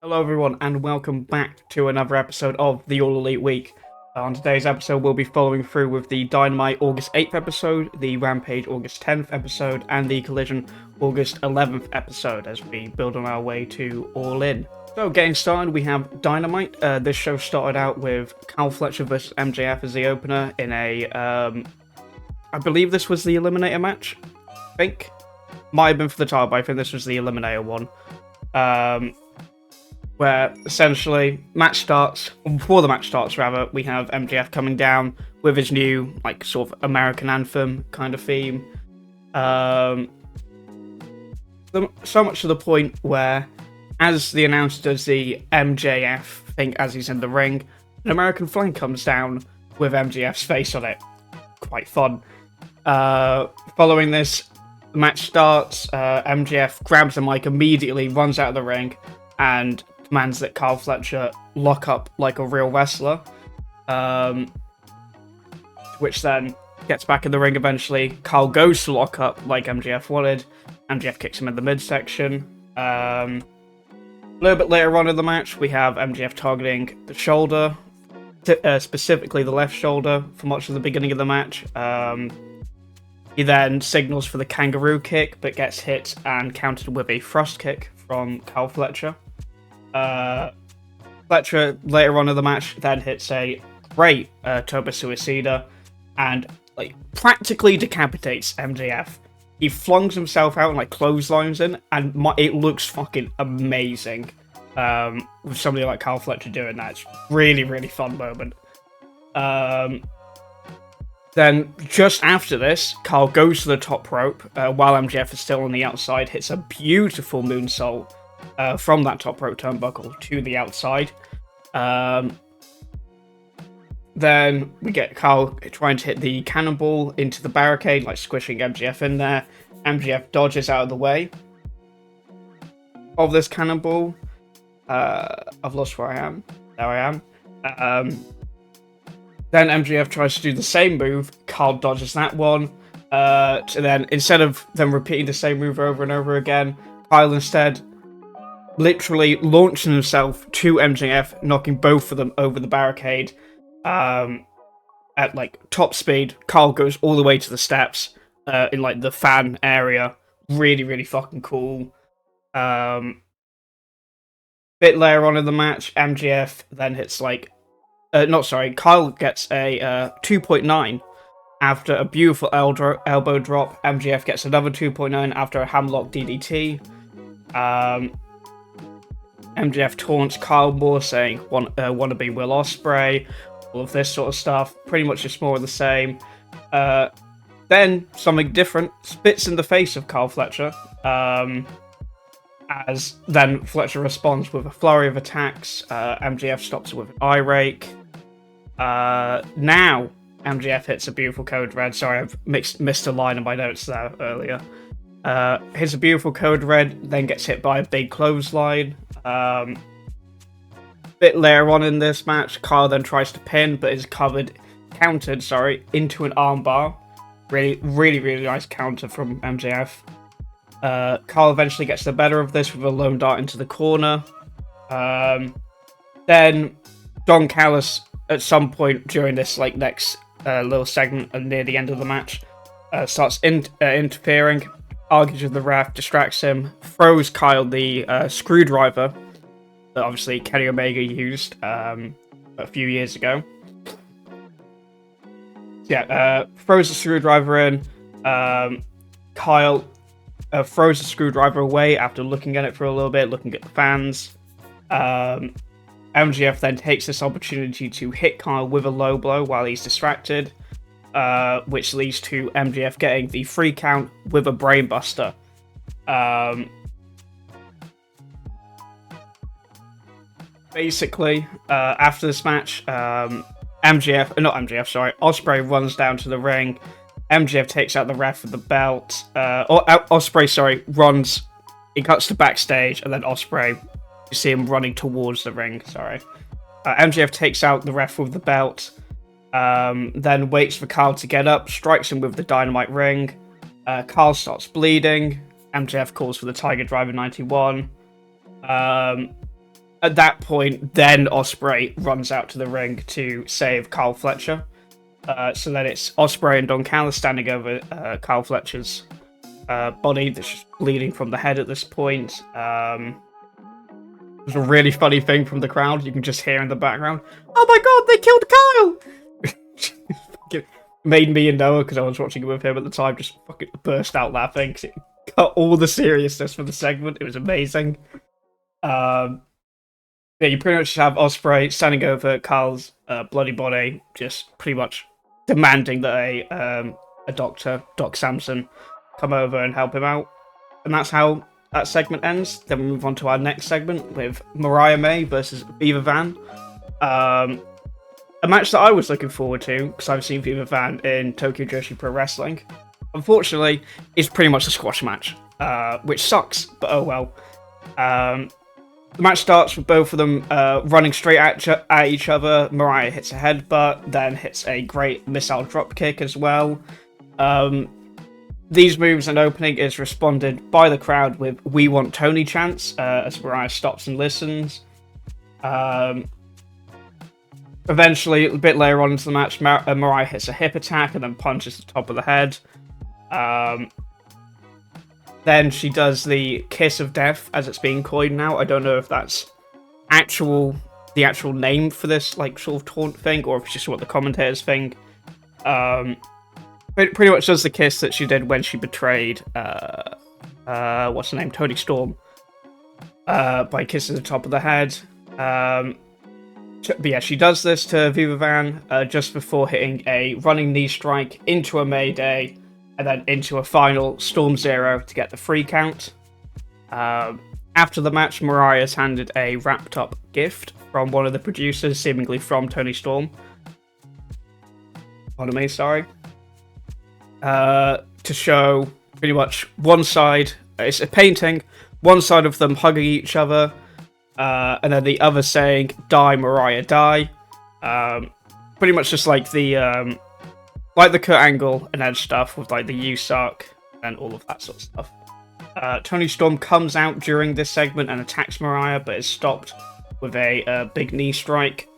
Hello everyone and welcome back to another episode of the All Elite Week. On today's episode we'll be following through with the Dynamite August 8th episode, the Rampage August 10th episode, and the Collision August 11th episode as we build on our way to All In. So getting started, we have Dynamite. This show started out with Kyle Fletcher vs MJF as the opener in a, I believe this was the Eliminator match, I think. Might have been for the title, but I think this was the Eliminator one. Where essentially before the match starts rather, we have MJF coming down with his new sort of American anthem kind of theme. So much to the point where, as the announcer does the MJF thing as he's in the ring, an American flag comes down with MJF's face on it. Quite fun. Following this, the match starts. MJF grabs the mic immediately, runs out of the ring, and commands that Kyle Fletcher lock up like a real wrestler, which then gets back in the ring eventually. Kyle goes to lock up like MJF wanted. MJF kicks him in the midsection. A little bit later on in the match, we have MJF targeting the shoulder, specifically the left shoulder, for much of the beginning of the match. He then signals for the kangaroo kick, but gets hit and countered with a thrust kick from Kyle Fletcher. Fletcher later on in the match then hits a great Turbo Suicida and practically decapitates MJF. He flungs himself out and clotheslines in, and it looks fucking amazing. With somebody like Kyle Fletcher doing that, it's really, really fun moment. Then just after this, Kyle goes to the top rope while MJF is still on the outside, hits a beautiful moonsault from that top rope turnbuckle to the outside. Then we get Kyle trying to hit the cannonball into the barricade, squishing MJF in there. MJF dodges out of the way of this cannonball. I've lost where I am. There I am. Then MJF tries to do the same move. Kyle dodges that one. Then instead of them repeating the same move over and over again, Kyle instead literally launching himself to MJF, knocking both of them over the barricade at top speed. Kyle goes all the way to the steps in the fan area. Really, really fucking cool. Bit later on in the match, MJF then hits Kyle gets a 2.9 after a beautiful elbow drop. MJF gets another 2.9 after a hamlock DDT. MJF taunts Kyle more, saying, wanna be Will Ospreay, all of this sort of stuff. Pretty much just more of the same. Then, something different spits in the face of Kyle Fletcher, as then Fletcher responds with a flurry of attacks. MJF stops with an eye rake. Now, MJF hits a beautiful code red. Sorry, I've missed a line in my notes there earlier. Hits a beautiful code red, then gets hit by a big clothesline. Bit later on in this match, Kyle then tries to pin, but is countered into an armbar. Really, really, really nice counter from MJF. Kyle eventually gets the better of this with a lone dart into the corner. Then Don Callis, at some point during this next little segment near the end of the match, starts interfering, argues with the ref, distracts him, throws Kyle the screwdriver that obviously Kenny Omega used a few years ago. Throws the screwdriver in. Kyle throws the screwdriver away after looking at it for a little bit, looking at the fans. MJF then takes this opportunity to hit Kyle with a low blow while he's distracted, which leads to MJF getting the 3 count with a brainbuster. Basically, after this match, Ospreay runs down to the ring. MJF takes out the ref with the belt. Ospreay, runs. He cuts to backstage, and then Ospreay, you see him running towards the ring. MJF takes out the ref with the belt. Then waits for Kyle to get up, strikes him with the dynamite ring. Kyle starts bleeding. MJF calls for the Tiger Driver 91. at that point, then Ospreay runs out to the ring to save Kyle Fletcher. So then it's Ospreay and Don Callis standing over Kyle Fletcher's body that's just bleeding from the head at this point. There's a really funny thing from the crowd. You can just hear in the background, "Oh my god, they killed Kyle!" Made me and Noah, because I was watching it with him at the time, just fucking burst out laughing because it cut all the seriousness from the segment. It was amazing. Yeah, you pretty much have Ospreay standing over Kyle's bloody body, just pretty much demanding that a doctor, Doc Samson, come over and help him out. And that's how that segment ends. Then we move on to our next segment with Mariah May versus Viva Van. A match that I was looking forward to, because I've seen Viva Van in Tokyo Joshi Pro Wrestling. Unfortunately, it's pretty much a squash match, which sucks, but oh well. The match starts with both of them running straight at each other. Mariah hits a headbutt, then hits a great missile dropkick as well. These moves and opening is responded by the crowd with "We Want Tony" chants as Mariah stops and listens. Eventually, a bit later on into the match, Mariah hits a hip attack and then punches the top of the head. Then she does the Kiss of Death, as it's being coined now. I don't know if that's the actual name for this like sort of taunt thing, or if it's just what the commentators think. It pretty much does the kiss that she did when she betrayed what's her name, Toni Storm, by kissing the top of the head. But yeah, she does this to Viva Van just before hitting a running knee strike into a Mayday, and then into a final Storm Zero to get the 3 count. After the match, Mariah's handed a wrapped up gift from one of the producers, seemingly from Toni Storm. Pardon me, sorry. To show pretty much one side, it's a painting, one side of them hugging each other, and then the other saying, "Die, Mariah, die." Pretty much just like the Kurt Angle and Edge stuff with like the "You suck" and all of that sort of stuff. Toni Storm comes out during this segment and attacks Mariah, but is stopped with a big knee strike.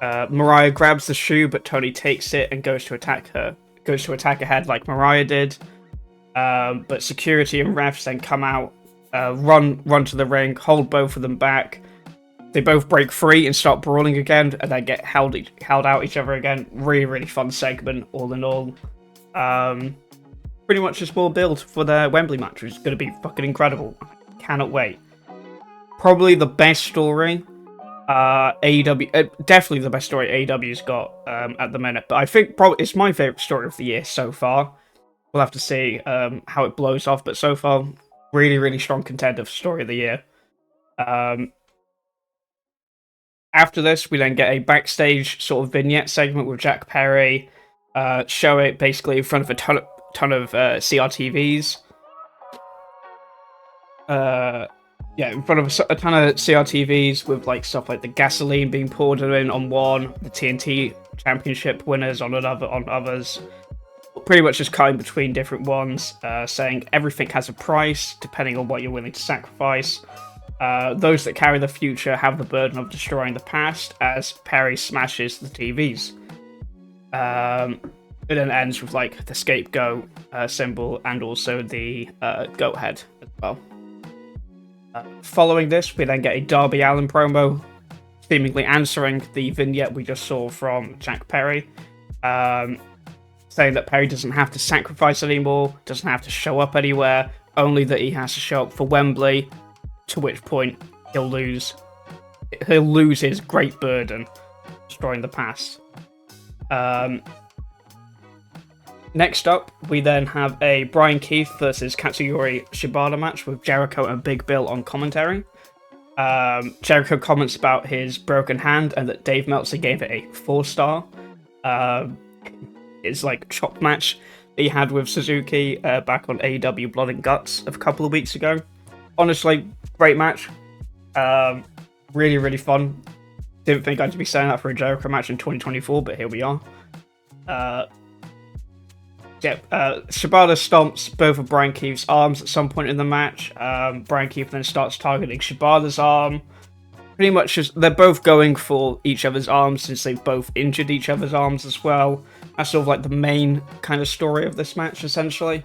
Mariah grabs the shoe, but Toni takes it and goes to attack ahead like Mariah did. But security and refs then come out, run to the ring, hold both of them back. They both break free and start brawling again, and then get held out each other again. Really, really fun segment, all in all. Pretty much just more build for the Wembley match, which is going to be fucking incredible. Cannot wait. Probably the best story AEW, definitely the best story AEW's got at the minute, but I think probably it's my favourite story of the year so far. We'll have to see how it blows off, but so far, really, really strong contender for story of the year. After this, we then get a backstage sort of vignette segment with Jack Perry, show it basically in front of a ton of CRTVs. In front of a ton of CRTVs with like stuff like the gasoline being poured in on one, the TNT Championship winners on others. Pretty much just cutting between different ones, saying everything has a price depending on what you're willing to sacrifice. Those that carry the future have the burden of destroying the past, as Perry smashes the TVs. It then ends with like the scapegoat symbol and also the goat head as well. Following this, we then get a Darby Allin promo, seemingly answering the vignette we just saw from Jack Perry, saying that Perry doesn't have to sacrifice anymore, doesn't have to show up anywhere, only that he has to show up for Wembley, to which point he'll lose his great burden, destroying the past. Next up, we then have a Brian Keith versus Katsuyori Shibata match with Jericho and Big Bill on commentary. Jericho comments about his broken hand and that Dave Meltzer gave it a 4-star. It's like a chop match that he had with Suzuki back on AEW Blood and Guts a couple of weeks ago. Honestly, great match. Really, really fun. Didn't think I'd be saying that for a Jericho match in 2024, but here we are. Shibata stomps both of Brian Keith's arms at some point in the match. Brian Keith then starts targeting Shibata's arm. pretty much just, they're both going for each other's arms since they've both injured each other's arms as well. That's sort of like the main kind of story of this match, essentially.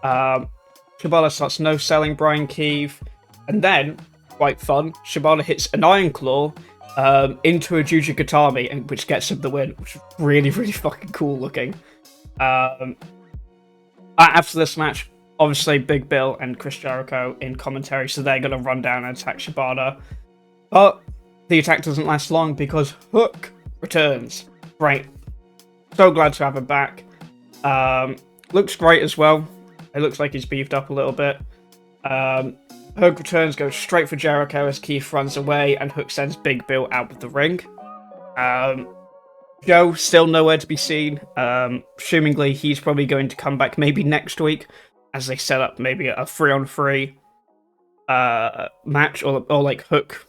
Shibata starts no-selling Brian Keith, and then, quite fun, Shibata hits an Iron Claw into a Juju Gatami, and which gets him the win, which is really, really fucking cool looking. After this match, obviously Big Bill and Chris Jericho in commentary, so they're going to run down and attack Shibata. But the attack doesn't last long because Hook returns. Great. So glad to have him back. Looks great as well. It looks like he's beefed up a little bit. Hook returns, goes straight for Jericho as Keith runs away, and Hook sends Big Bill out of the ring. Joe, still nowhere to be seen. Assumingly, he's probably going to come back maybe next week, as they set up maybe a 3-on-3 match, or like Hook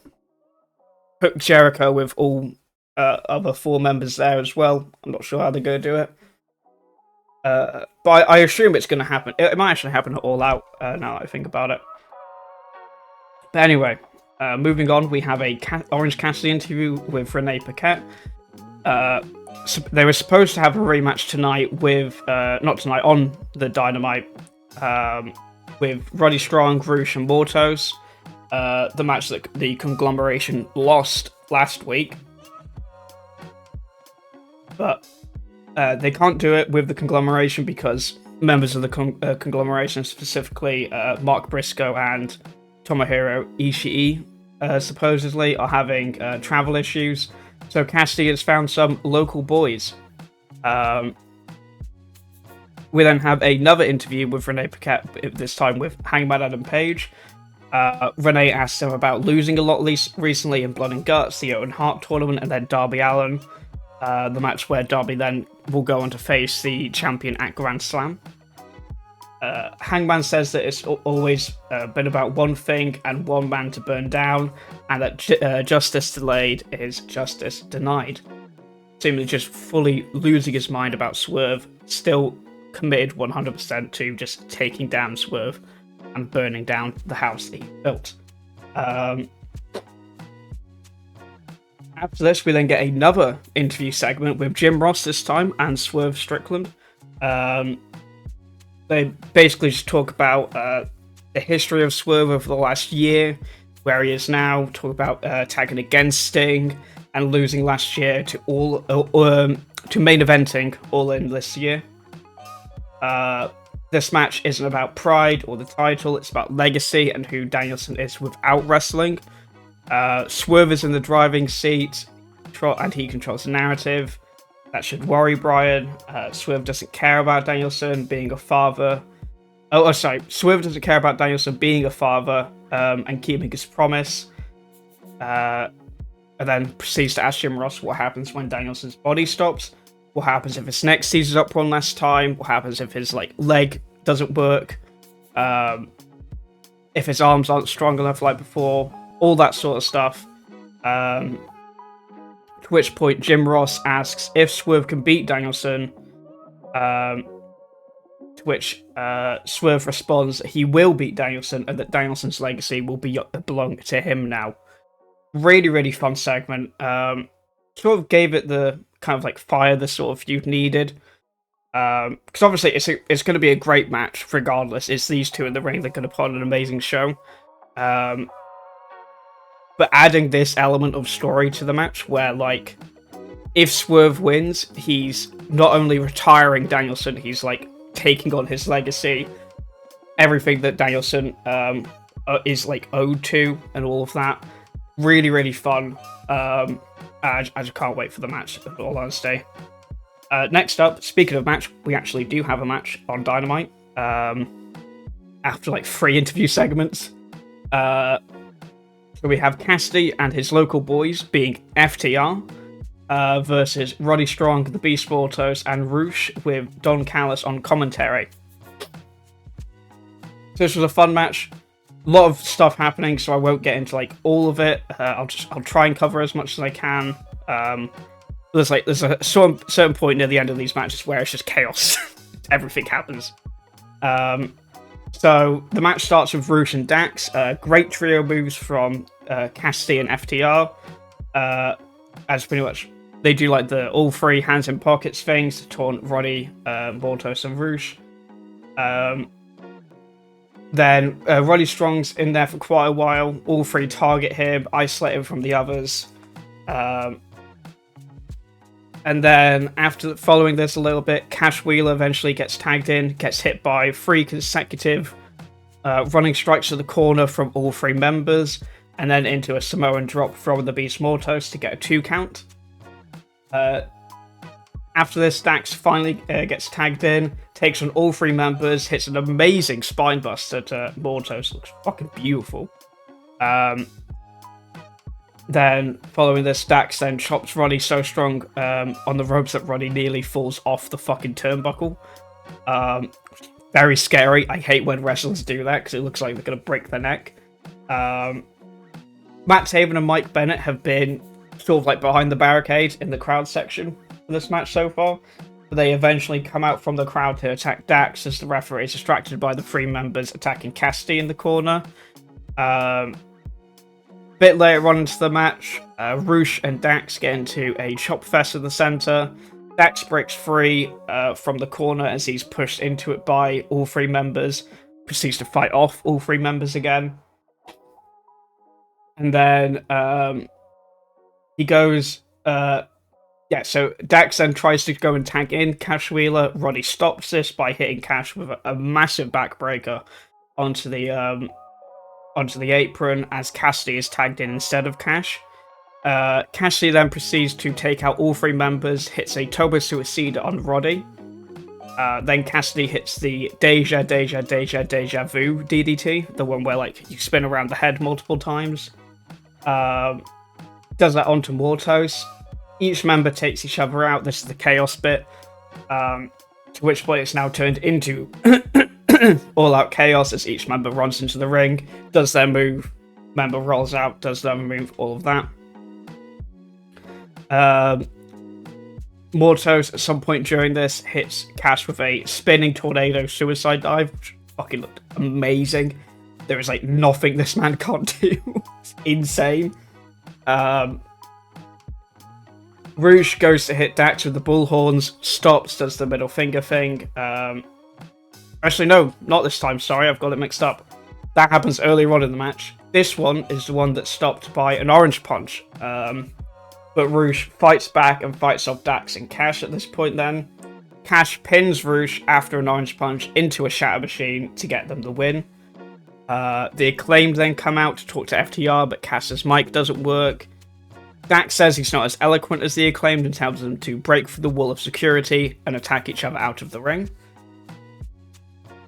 Jericho with all other 4 members there as well. I'm not sure how they're going to do it. But I assume it's going to happen. It might actually happen at All Out, now that I think about it. But anyway, moving on, we have a Orange Cassidy interview with Renee Paquette. They were supposed to have a rematch tonight with, not tonight, on the Dynamite, with Roddy Strong, Roosh, and Mortos. The match that the conglomeration lost last week. But they can't do it with the conglomeration because members of the conglomeration, specifically Mark Briscoe and Tomohiro Ishii, supposedly are having travel issues. So Cassidy has found some local boys. We then have another interview with Renee Paquette, this time with Hangman Adam Page. Renee asks him about losing a lot recently in Blood and Guts, the Owen Hart tournament, and then Darby Allin. The match where Darby then will go on to face the champion at Grand Slam. Hangman says that it's always been about one thing and one man to burn down, and that justice delayed is justice denied. Seemingly just fully losing his mind about Swerve, still committed 100% to just taking down Swerve and burning down the house that he built. After this, we then get another interview segment with Jim Ross this time and Swerve Strickland. They basically just talk about the history of Swerve over the last year, where he is now, talk about tagging against Sting and losing last year to main eventing All In this year. This match isn't about pride or the title, it's about legacy and who Danielson is without wrestling. Swerve is in the driving seat, and he controls the narrative. That should worry Brian. Swerve doesn't care about Danielson being a father. Swerve doesn't care about Danielson being a father and keeping his promise. And then proceeds to ask Jim Ross what happens when Danielson's body stops. What happens if his neck seizes up one last time? What happens if his leg doesn't work? If his arms aren't strong enough like before? All that sort of stuff. To which point Jim Ross asks if Swerve can beat Danielson. To which Swerve responds that he will beat Danielson and that Danielson's legacy will belong to him now. Really, really fun segment. Sort of gave it the kind of fire the sort of feud needed. Because obviously it's going to be a great match regardless. It's these two in the ring. They're going to put on an amazing show. But adding this element of story to the match where, if Swerve wins, he's not only retiring Danielson, he's, taking on his legacy, everything that Danielson is, owed to, and all of that. Really, really fun. I just can't wait for the match, in all honesty. Next up, speaking of match, we actually do have a match on Dynamite. After, 3 interview segments. So we have Cassidy and his local boys, being FTR, versus Roddy Strong, the Beast Mortos, and Roosh with Don Callis on commentary. So this was a fun match. A lot of stuff happening, so I won't get into all of it. I'll try and cover as much as I can. There's a certain point near the end of these matches where it's just chaos. Everything happens. So the match starts with Roosh and Dax. Great trio moves from Cassidy and FTR, as pretty much they do like the all three hands in pockets things to taunt Roddy, Mortos, and Roosh. Then Roddy Strong's in there for quite a while. All three target him, isolate him from the others. And then following this a little bit, Cash Wheeler eventually gets tagged in, gets hit by 3 consecutive running strikes to the corner from all 3 members, and then into a Samoan drop from the Beast Mortos to get a 2 count. After this, Dax finally gets tagged in, takes on all 3 members, hits an amazing spinebuster to Mortos, looks fucking beautiful. Then, following this, Dax then chops Roddy so strong on the ropes that Roddy nearly falls off the fucking turnbuckle. Very scary. I hate when wrestlers do that, because it looks like they're going to break their neck. Matt Taven and Mike Bennett have been sort of like behind the barricade in the crowd section for this match so far. But they eventually come out from the crowd to attack Dax as the referee is distracted by the 3 members attacking Cassidy in the corner. Bit later on into the match, Roosh and Dax get into a chop fest in the center. Dax breaks free from the corner as he's pushed into it by all 3 members, proceeds to fight off all 3 members again. And then he goes... so Dax then tries to go and tag in Cash Wheeler. Roddy stops this by hitting Cash with a massive backbreaker onto the apron as Cassidy is tagged in instead of Cash. Cassidy then proceeds to take out all 3 members, hits a Tobo Suicida on Roddy. Then Cassidy hits the Deja Vu DDT, the one where like you spin around the head multiple times. Does that onto Mortos. Each member takes each other out. This is the chaos bit. To which point it's now turned into all-out chaos as each member runs into the ring, does their move, member rolls out, does their move, all of that. Mortos, at some point during this, hits Cash with a spinning tornado suicide dive, which fucking looked amazing. There is, like, nothing this man can't do. It's insane. Roosh goes to hit Dax with the bullhorns, stops, does the middle finger thing. Actually, no, not this time, sorry, I've got it mixed up. That happens earlier on in the match. This one is the one that's stopped by an orange punch. But Roosh fights back and fights off Dax and Cash at this point then. Cash pins Roosh after an orange punch into a shatter machine to get them the win. The Acclaimed then come out to talk to FTR, but Cash's mic doesn't work. Dax says he's not as eloquent as the Acclaimed and tells them to break through the wall of security and attack each other out of the ring.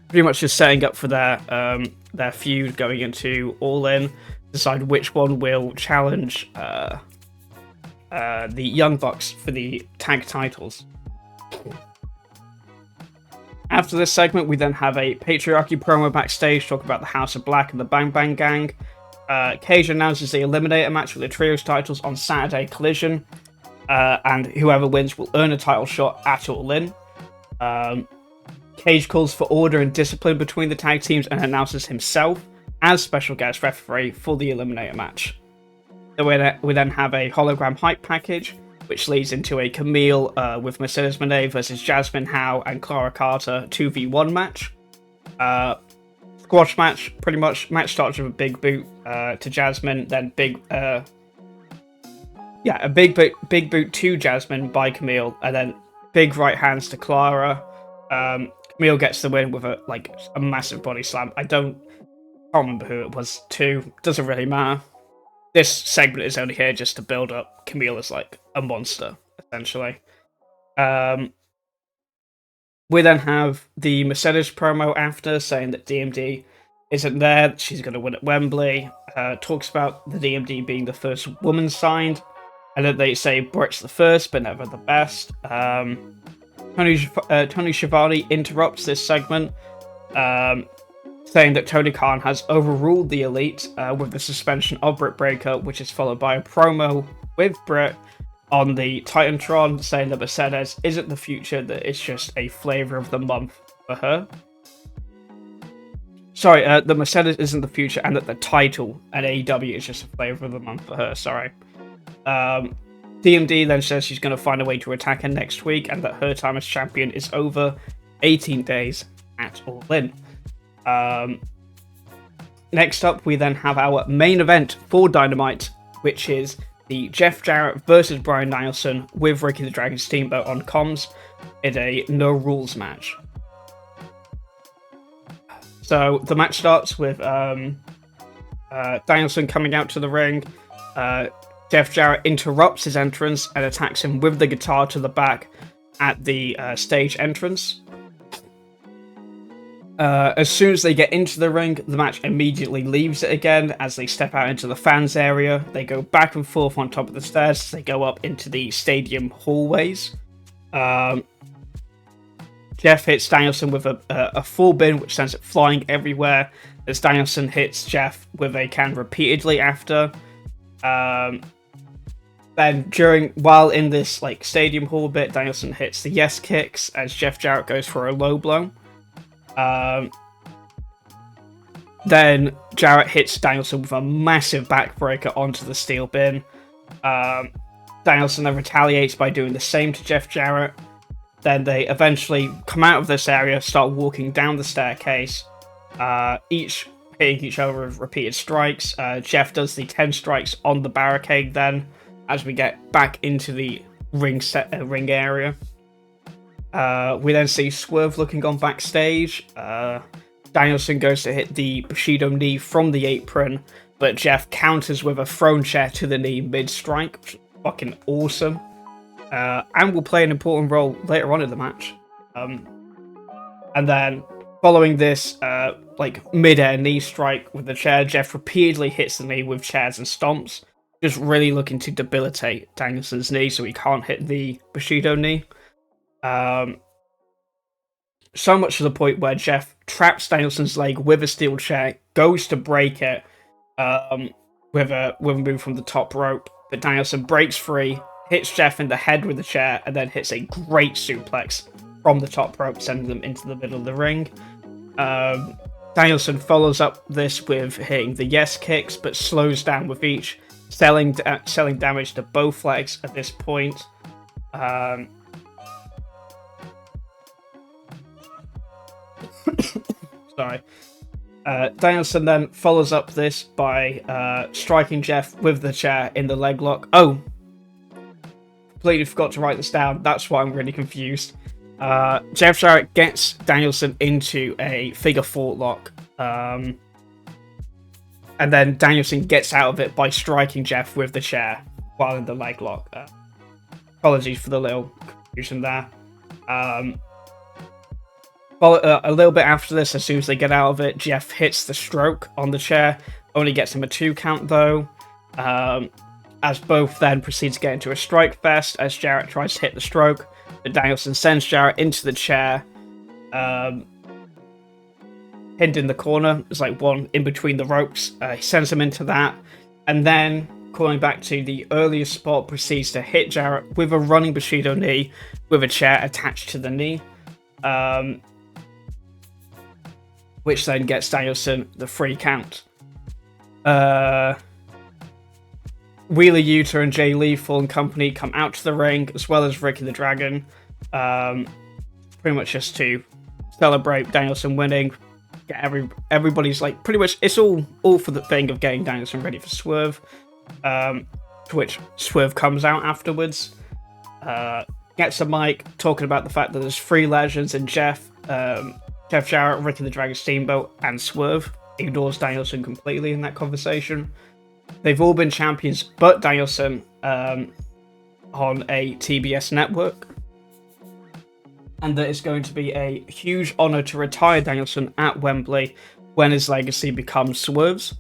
Pretty much just setting up for their feud going into All In, decide which one will challenge the Young Bucks for the tag titles. After this segment, we then have a patriarchy promo backstage, talk about the House of Black and the Bang Bang Gang. Cage announces the Eliminator match for the Trios titles on Saturday Collision, and whoever wins will earn a title shot at All In. Cage calls for order and discipline between the tag teams and announces himself as special guest referee for the Eliminator match. We then have a hologram hype package, which leads into a Camille with Mercedes Moné versus Jasmine Howe and Clara Carter 2v1 match. Squash match, pretty much. Match starts with a big boot to Jasmine, then a big boot to Jasmine by Camille, and then big right hands to Clara. Camille gets the win with a massive body slam. I can't remember who it was to. Doesn't really matter. This segment is only here just to build up Camille as like a monster, essentially. We then have the Mercedes promo after saying that DMD isn't there, that she's going to win at Wembley. Talks about the DMD being the first woman signed, and that they say Britt's the first, but never the best. Tony Schiavone interrupts this segment, saying that Tony Khan has overruled the Elite with the suspension of Britt Baker, which is followed by a promo with Britt on the Titantron, saying that Mercedes isn't the future, that it's just a flavour of the month for her. Sorry, the Mercedes isn't the future, and that the title at AEW is just a flavor of the month for her. Sorry. DMD then says she's going to find a way to attack her next week, and that her time as champion is over 18 days at All In. Next up, we then have our main event for Dynamite, which is the Jeff Jarrett versus Bryan Danielson with Ricky the Dragon Steamboat on comms in a no rules match. So the match starts with Danielson coming out to the ring. Jeff Jarrett interrupts his entrance and attacks him with the guitar to the back at the stage entrance. As soon as they get into the ring, the match immediately leaves it again as they step out into the fans area. They go back and forth on top of the stairs as they go up into the stadium hallways. Jeff hits Danielson with a full bin, which sends it flying everywhere, as Danielson hits Jeff with a can repeatedly after. Then while in this stadium hall bit, Danielson hits the yes kicks as Jeff Jarrett goes for a low blow. Then Jarrett hits Danielson with a massive backbreaker onto the steel bin. Danielson then retaliates by doing the same to Jeff Jarrett. Then they eventually come out of this area, start walking down the staircase, each hitting each other with repeated strikes. Jeff does the 10 strikes on the barricade then, as we get back into the ring area. We then see Swerve looking on backstage. Danielson goes to hit the Bushido knee from the apron, but Jeff counters with a thrown chair to the knee mid-strike, which is fucking awesome. And will play an important role later on in the match. And then, following this mid-air knee strike with the chair, Jeff repeatedly hits the knee with chairs and stomps, just really looking to debilitate Danielson's knee so he can't hit the Bushido knee. So much to the point where Jeff traps Danielson's leg with a steel chair, goes to break it with a move from the top rope, but Danielson breaks free, hits Jeff in the head with the chair, and then hits a great suplex from the top rope, sending them into the middle of the ring. Danielson follows up this with hitting the yes kicks, but slows down with each, selling damage to both legs at this point. Sorry. Danielson then follows up this by striking Jeff with the chair in the leg lock. Oh! Completely forgot to write this down. That's why I'm really confused. Jeff Jarrett gets Danielson into a figure 4 lock. And then Danielson gets out of it by striking Jeff with the chair while in the leg lock. Apologies for the little confusion there. A little bit after this, as soon as they get out of it, Jeff hits the stroke on the chair. Only gets him a 2 count though. As both then proceed to get into a strike fest as Jarrett tries to hit the stroke. But Danielson sends Jarrett into the chair. Pinned in the corner. There's one in between the ropes. He sends him into that. And then, calling back to the earlier spot, proceeds to hit Jarrett with a running Bushido knee with a chair attached to the knee. Which then gets Danielson the 3 count. Wheeler Yuta and Jay Lethal and company come out to the ring, as well as Ricky the Dragon. Pretty much just to celebrate Danielson winning. Get everybody's pretty much, it's all for the thing of getting Danielson ready for Swerve. To which Swerve comes out afterwards. Gets a mic, talking about the fact that there's 3 legends in Jeff Jarrett, Ricky the Dragon Steamboat, and Swerve. Ignores Danielson completely in that conversation. They've all been champions, but Danielson on a TBS network. And that it's going to be a huge honour to retire Danielson at Wembley when his legacy becomes Swerve's.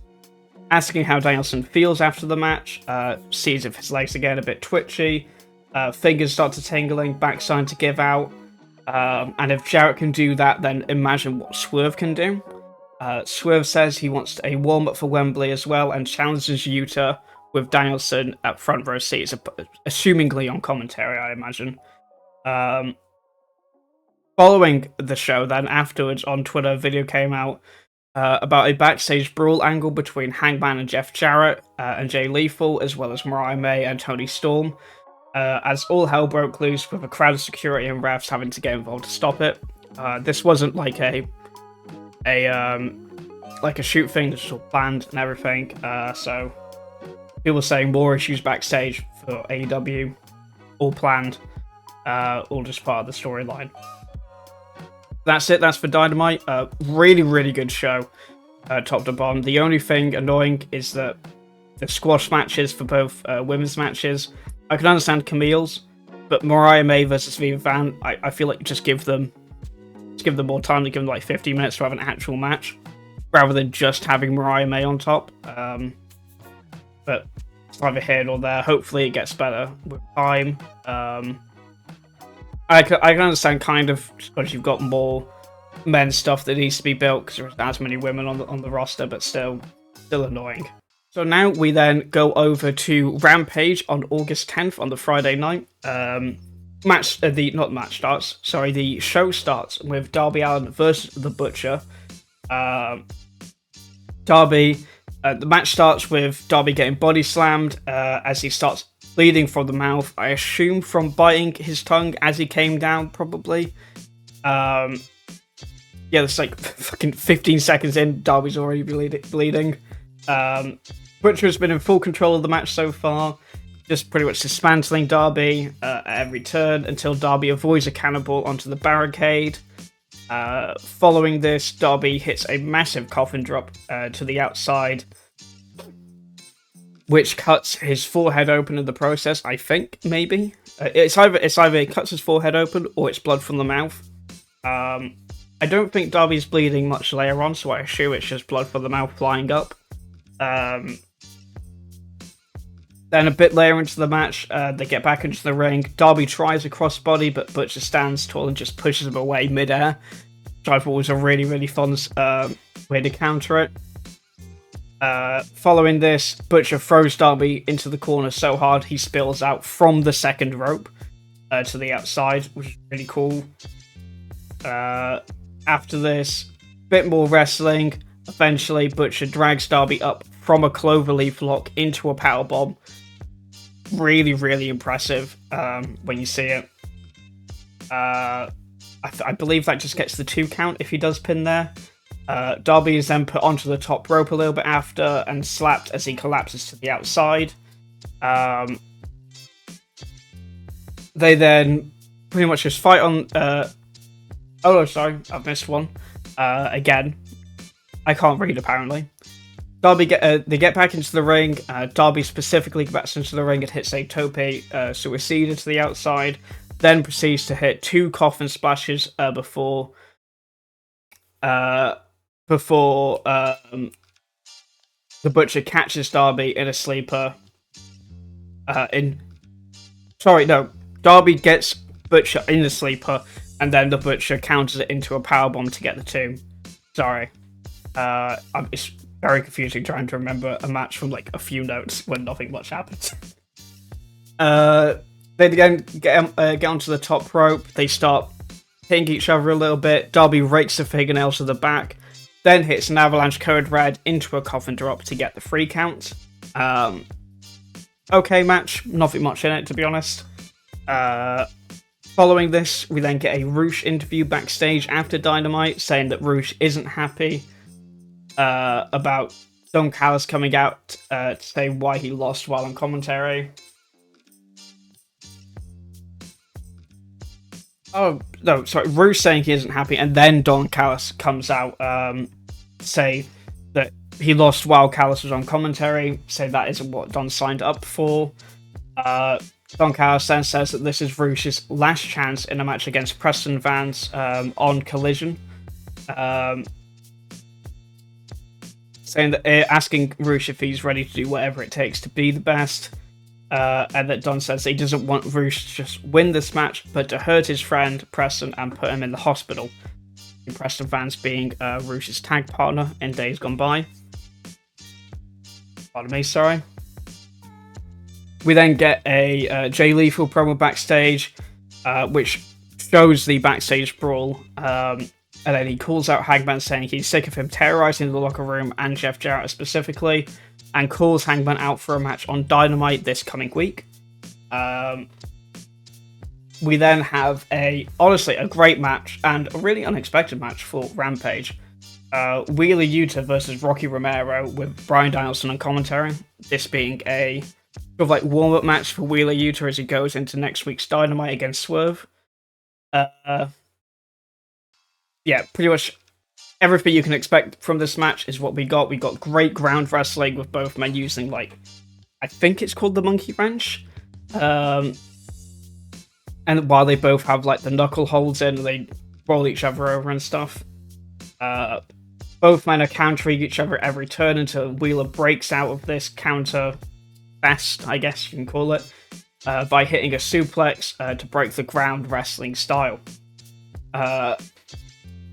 Asking how Danielson feels after the match, sees if his legs are getting a bit twitchy, fingers start to tingling, back starting to give out. And if Jarrett can do that, then imagine what Swerve can do. Swerve says he wants a warm-up for Wembley as well and challenges Yuta with Danielson at front row seats, assumingly on commentary, I imagine. Following the show, then afterwards on Twitter, a video came out about a backstage brawl angle between Hangman and Jeff Jarrett and Jay Lethal, as well as Mariah May and Tony Storm, as all hell broke loose with a crowd of security and refs having to get involved to stop it. This wasn't like a shoot thing, this was all planned and everything, so people saying more issues backstage for AEW, all planned, all just part of the storyline. That's it, that's for Dynamite. Really, really good show, top to bottom. The only thing annoying is that the squash matches for both women's matches, I can understand Camille's, but Mariah May versus Viva Van, I feel like you just give them more time, to give them like 50 minutes to have an actual match, rather than just having Mariah May on top. But it's neither here nor there. Hopefully it gets better with time. I can understand kind of, because you've got more men's stuff that needs to be built, because there's not as many women on the roster, but still annoying. So now we then go over to Rampage on August 10th on the Friday night. The show starts with Darby Allin versus The Butcher. The match starts with Darby getting body slammed as he starts bleeding from the mouth. I assume from biting his tongue as he came down, probably. It's like fucking 15 seconds in, Darby's already bleeding. Butcher's been in full control of the match so far, just pretty much dismantling Darby at every turn until Darby avoids a cannonball onto the barricade. Following this, Darby hits a massive coffin drop to the outside, which cuts his forehead open in the process, I think, maybe. It's either it cuts his forehead open or it's blood from the mouth. I don't think Darby's bleeding much later on, so I assume it's just blood from the mouth flying up. Then a bit later into the match, they get back into the ring. Darby tries a crossbody, but Butcher stands tall and just pushes him away mid-air, which I thought was a really, really fun way to counter it. Following this, Butcher throws Darby into the corner so hard he spills out from the second rope to the outside, which is really cool. After this, bit more wrestling. Eventually, Butcher drags Darby up from a cloverleaf lock into a powerbomb. Really, really impressive when you see it. I believe that just gets the 2 count if he does pin there. Darby is then put onto the top rope a little bit after and slapped as he collapses to the outside. They then pretty much just fight on... sorry, I've missed one. Again. I can't read, apparently. They get back into the ring. Darby specifically gets into the ring and hits a tope suicida to the outside, then proceeds to hit 2 coffin splashes before the Butcher catches Darby in a sleeper. Darby gets Butcher in the sleeper, and then the Butcher counters it into a powerbomb to get the 2. Sorry. It's very confusing trying to remember a match from like a few notes when nothing much happens. They again get onto the top rope. They start hitting each other a little bit. Darby rakes the fingernails to the back, then hits an avalanche code red into a coffin drop to get the 3 count. Okay match, nothing much in it to be honest. Following this, we then get a Roosh interview backstage after Dynamite, saying that Roosh isn't happy about Don Callis coming out to say why he lost while on commentary. Oh, no, sorry, Roosh saying he isn't happy, and then Don Callis comes out say that he lost while Callis was on commentary, say that isn't what Don signed up for. Don Callis then says that this is Roosh's last chance in a match against Preston Vance on Collision. Saying that, asking Roosh if he's ready to do whatever it takes to be the best. And that Don says he doesn't want Roosh to just win this match, but to hurt his friend Preston and put him in the hospital. Preston Vance being Roosh's tag partner in days gone by. Pardon me, sorry. We then get a Jay Lethal promo backstage, which shows the backstage brawl. And then he calls out Hangman, saying he's sick of him terrorizing the locker room and Jeff Jarrett specifically, and calls Hangman out for a match on Dynamite this coming week. We then have honestly a great match and a really unexpected match for Rampage. Wheeler Yuta versus Rocky Romero with Bryan Danielson on commentary. This being a sort of like warm-up match for Wheeler Yuta as he goes into next week's Dynamite against Swerve. Yeah, pretty much everything you can expect from this match is what we got. We got great ground wrestling with both men using, like, I think it's called the Monkey Wrench. And while they both have, like, the knuckle holds in, they roll each other over and stuff. Both men are countering each other every turn until Wheeler breaks out of this counter fest, I guess you can call it, by hitting a suplex to break the ground wrestling style.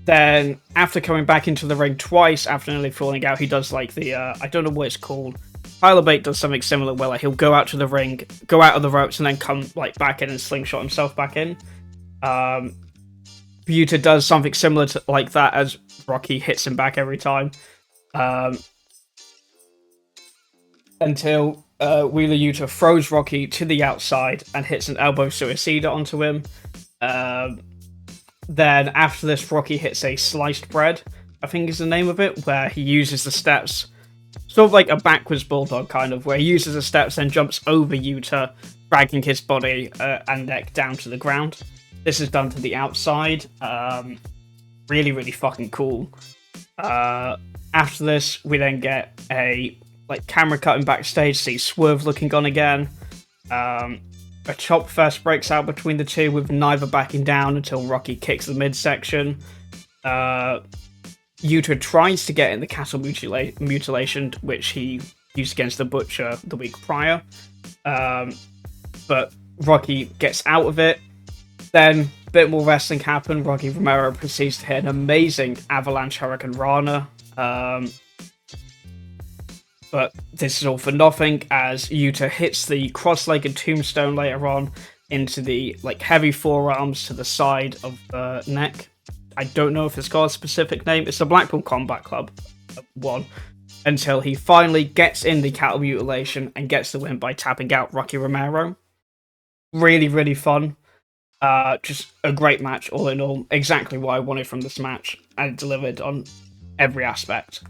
Then, after coming back into the ring twice after nearly falling out, he does like the, I don't know what it's called. Tyler Bate does something similar where like, he'll go out to the ring, go out of the ropes, and then come like back in and slingshot himself back in. Yuta does something similar to like that as Rocky hits him back every time. Until Wheeler Yuta throws Rocky to the outside and hits an elbow suicida onto him. Then after this, Rocky hits a sliced bread, I think is the name of it, where he uses the steps, sort of like a backwards bulldog kind of, where he uses the steps and jumps over Yuta, dragging his body and neck down to the ground. This is done to the outside. Really, really fucking cool. After this, we then get a like camera cutting backstage, see Swerve looking on again. A chop fest breaks out between the two, with neither backing down until Rocky kicks the midsection. Yuta tries to get in the cattle mutilation, which he used against the Butcher the week prior. But Rocky gets out of it. Then, a bit more wrestling happened. Rocky Romero proceeds to hit an amazing Avalanche Hurricane Rana. But this is all for nothing, as Yuta hits the cross-legged tombstone later on into the like heavy forearms to the side of the neck. I don't know if it's got a specific name. It's the Blackpool Combat Club one. Until he finally gets in the cattle mutilation and gets the win by tapping out Rocky Romero. Really, really fun. Just a great match, all in all. Exactly what I wanted from this match, and it delivered on every aspect.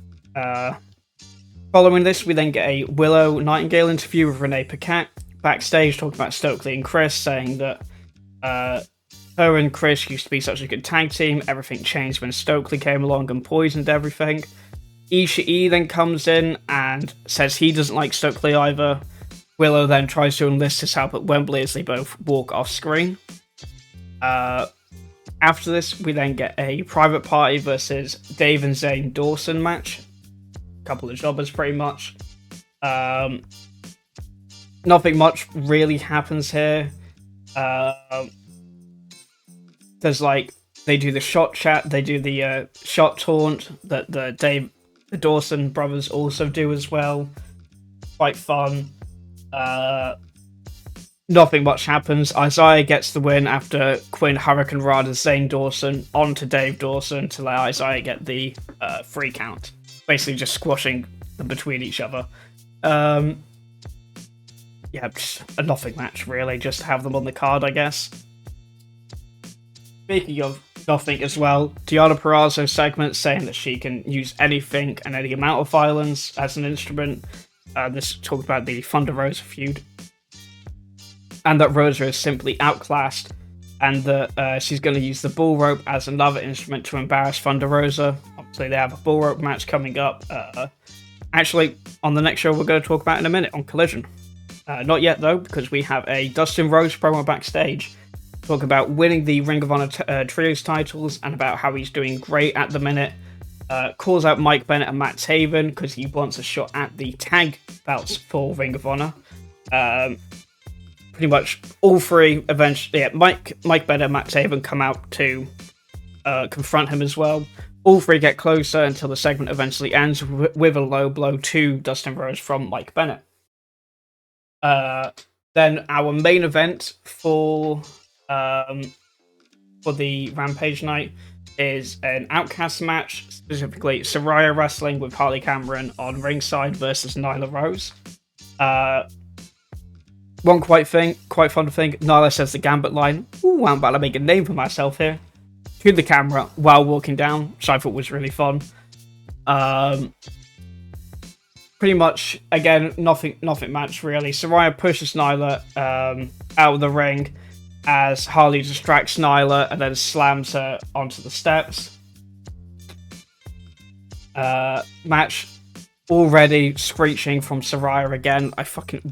Following this, we then get a Willow Nightingale interview with Renee Paquette backstage, talking about Stokely and Chris, saying that her and Chris used to be such a good tag team. Everything changed when Stokely came along and poisoned everything. Ishii then comes in and says he doesn't like Stokely either. Willow then tries to enlist his help at Wembley as they both walk off screen. After this, we then get a Private Party versus Dave and Zane Dawson match. Couple of jobbers, pretty much. Nothing much really happens here. There's like, they do the shot chat, they do the shot taunt that the Dawson brothers also do as well. Quite fun. Nothing much happens. Isaiah gets the win after Quinn Hurricane Rana Zane Dawson onto Dave Dawson to let Isaiah get the free count. Basically just squashing them between each other. Yeah, just a nothing match, really. Just have them on the card, I guess. Speaking of nothing as well, Deonna Purrazzo segment saying that she can use anything and any amount of violence as an instrument. This talks about the Thunder Rosa feud. And that Rosa is simply outclassed, and that she's going to use the bull rope as another instrument to embarrass Thunder Rosa. Obviously, they have a bull rope match coming up. Actually, on the next show, we're going to talk about in a minute on Collision. Not yet, though, because we have a Dustin Rhodes promo backstage talking about winning the Ring of Honor Trios titles and about how he's doing great at the minute. Calls out Mike Bennett and Matt Taven because he wants a shot at the tag belts for Ring of Honor. Pretty much all three eventually, yeah, Mike Bennett and Matt Taven come out to confront him as well. All three get closer until the segment eventually ends with a low blow to Dustin Rhodes from Mike Bennett. Then our main event for the Rampage night is an Outcast match, specifically Saraya wrestling with Harley Cameron on ringside versus Nyla Rose. One quite fun thing, Nyla says the Gambit line, "Ooh, I'm about to make a name for myself here," to the camera while walking down, which I thought was really fun. Pretty much, again, nothing much really. Saraya pushes Nyla out of the ring as Harley distracts Nyla and then slams her onto the steps. Match already screeching from Saraya again.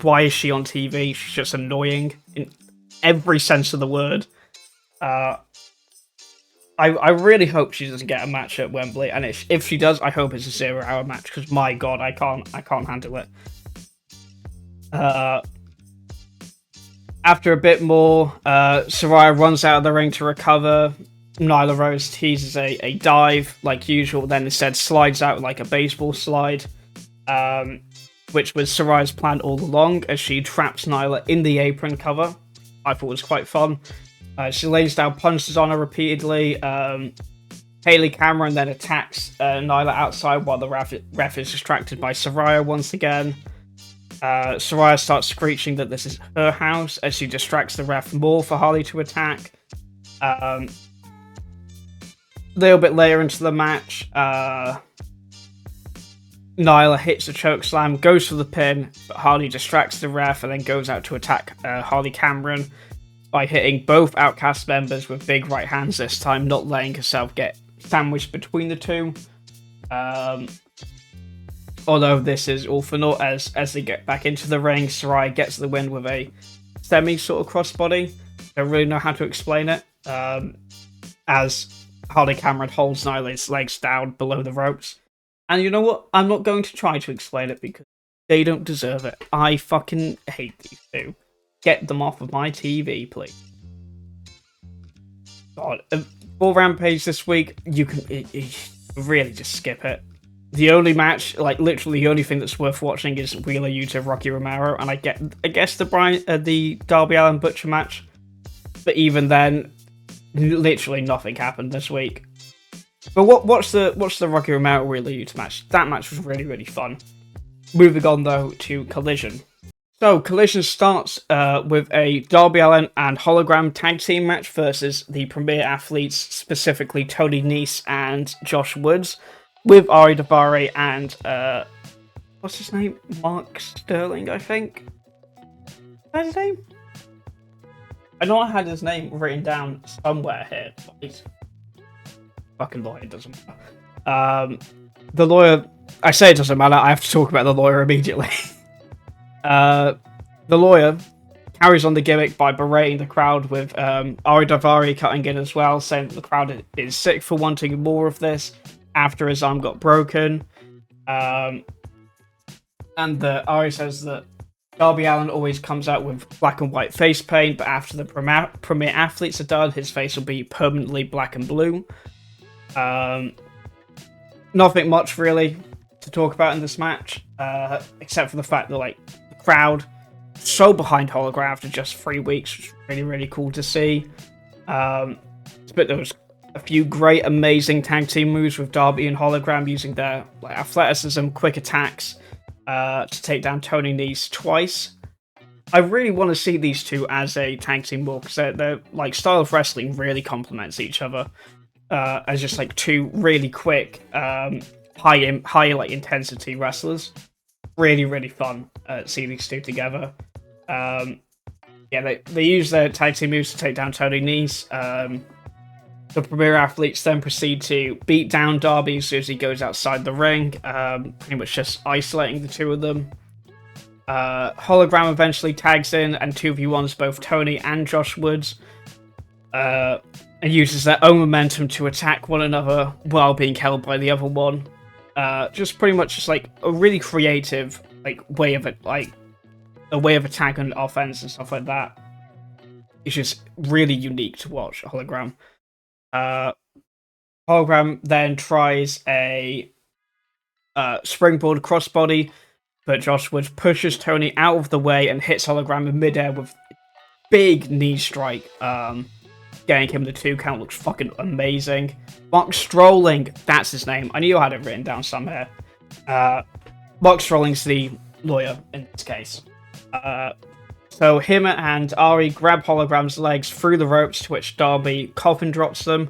Why is she on TV? She's just annoying in every sense of the word. I really hope she doesn't get a match at Wembley, and if she does, I hope it's a 0-hour match, because my god, I can't handle it. After a bit more, Saraya runs out of the ring to recover. Nyla Rose teases a dive like usual, then instead slides out like a baseball slide, which was Saraya's plan all along, as she traps Nyla in the apron cover. I thought it was quite fun. She lays down punches on her repeatedly. Haley Cameron then attacks Nyla outside while the ref is distracted by Saraya once again. Saraya starts screeching that this is her house as she distracts the ref more for Harley to attack. A little bit later into the match, Nyla hits a chokeslam, goes for the pin, but Harley distracts the ref and then goes out to attack Harley Cameron by hitting both Outcast members with big right hands this time, not letting herself get sandwiched between the two. Although this is all for naught, as they get back into the ring, Saraya gets the win with a semi sort of crossbody. Don't really know how to explain it. As Harley Cameron holds Nyla's legs down below the ropes. And you know what? I'm not going to try to explain it because they don't deserve it. I fucking hate these two. Get them off of my TV, please. God, for Rampage this week, you can really just skip it. The only match, like literally the only thing that's worth watching is Wheeler Yuta, Rocky Romero, and I guess the Darby Allin Butcher match. But even then, literally nothing happened this week. But what's the Rocky Romero Wheeler Yuta match? That match was really, really fun. Moving on though to Collision. So, Collision starts with a Darby Allin and Hologram tag team match versus the Premier Athletes, specifically Tony Nese and Josh Woods, with Ari Daivari and, what's his name? Mark Sterling, I think? Is that his name? I know I had his name written down somewhere here, but he's fucking lawyer, it doesn't matter. The lawyer, I say it doesn't matter, I have to talk about the lawyer immediately. The lawyer carries on the gimmick by berating the crowd with Ari Daivari cutting in as well, saying that the crowd is sick for wanting more of this after his arm got broken. And that Ari says that Darby Allin always comes out with black and white face paint, but after the Premier Athletes are done, his face will be permanently black and blue. Nothing much really to talk about in this match, except for the fact that like the crowd so behind Hologram after just 3 weeks, which was really, really cool to see. But there was a few great, amazing tag team moves with Darby and Hologram using their like athleticism, quick attacks to take down Tony Nese twice. I really want to see these two as a tag team more because their like style of wrestling really complements each other as just like two really quick, high like intensity wrestlers. Really, really fun to see these two together. They use their tag team moves to take down Tony Nese. The Premier Athletes then proceed to beat down Darby as soon as he goes outside the ring, pretty much just isolating the two of them. Hologram eventually tags in and 2v1s both Tony and Josh Woods, and uses their own momentum to attack one another while being held by the other one. Just pretty much just like a really creative like way of it, like a way of attack and offense and stuff like that. It's just really unique to watch. Hologram then tries a springboard crossbody, but Josh Woods pushes Tony out of the way and hits Hologram in midair with big knee strike. getting him the 2 count looks fucking amazing. Mark Strolling, that's his name. I knew I had it written down somewhere. Mark Strolling's the lawyer in this case. So him and Ari grab Hologram's legs through the ropes, to which Darby coffin drops them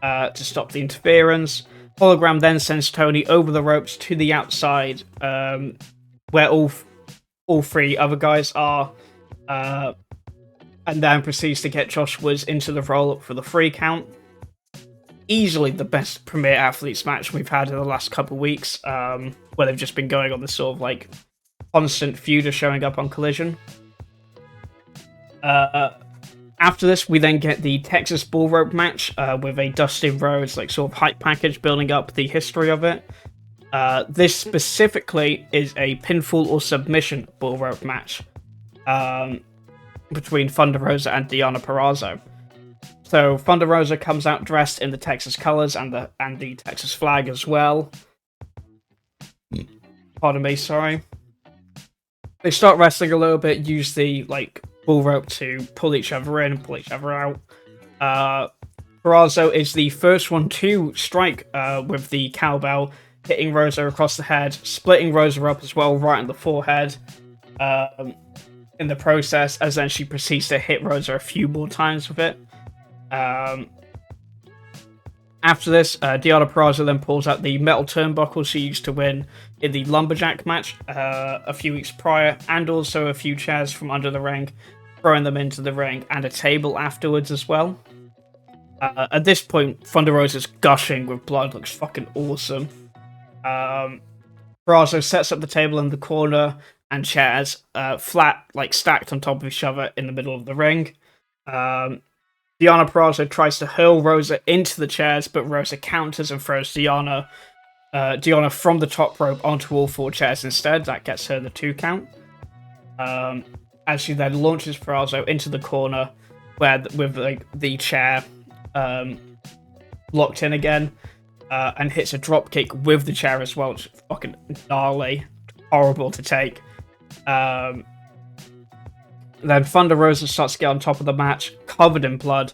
to stop the interference. Hologram then sends Tony over the ropes to the outside, where all 3 other guys are, and then proceeds to get Josh Woods into the roll-up for the 3 count. Easily the best Premier Athletes match we've had in the last couple of weeks, where they've just been going on this sort of like constant feud of showing up on Collision. After this, we then get the Texas Bull Rope match with a Dusty Rhodes like sort of hype package building up the history of it. This specifically is a pinfall or submission Bull Rope match between Thunder Rosa and Deonna Purrazzo. So Thunder Rosa comes out dressed in the Texas colors and the Texas flag as well. Pardon me, sorry. They start wrestling a little bit, use the like bull rope to pull each other in and pull each other out. Purrazzo is the first one to strike with the cowbell, hitting Rosa across the head, splitting Rosa up as well right on the forehead in the process, as then she proceeds to hit Rosa a few more times with it. After this, Deonna Purrazzo then pulls out the metal turnbuckle she used to win in the Lumberjack match a few weeks prior, and also a few chairs from under the ring, throwing them into the ring, and a table afterwards as well. At this point, Thunder Rosa's gushing with blood, looks fucking awesome. Purrazzo sets up the table in the corner and chairs flat, like stacked on top of each other in the middle of the ring. Deonna Purrazzo tries to hurl Rosa into the chairs, but Rosa counters and throws Deonna from the top rope onto all 4 chairs instead. That gets her the 2 count. As she then launches Purrazzo into the corner, with like the chair locked in again, and hits a drop kick with the chair as well. It's fucking gnarly, horrible to take. Then Thunder Rosa starts to get on top of the match, covered in blood,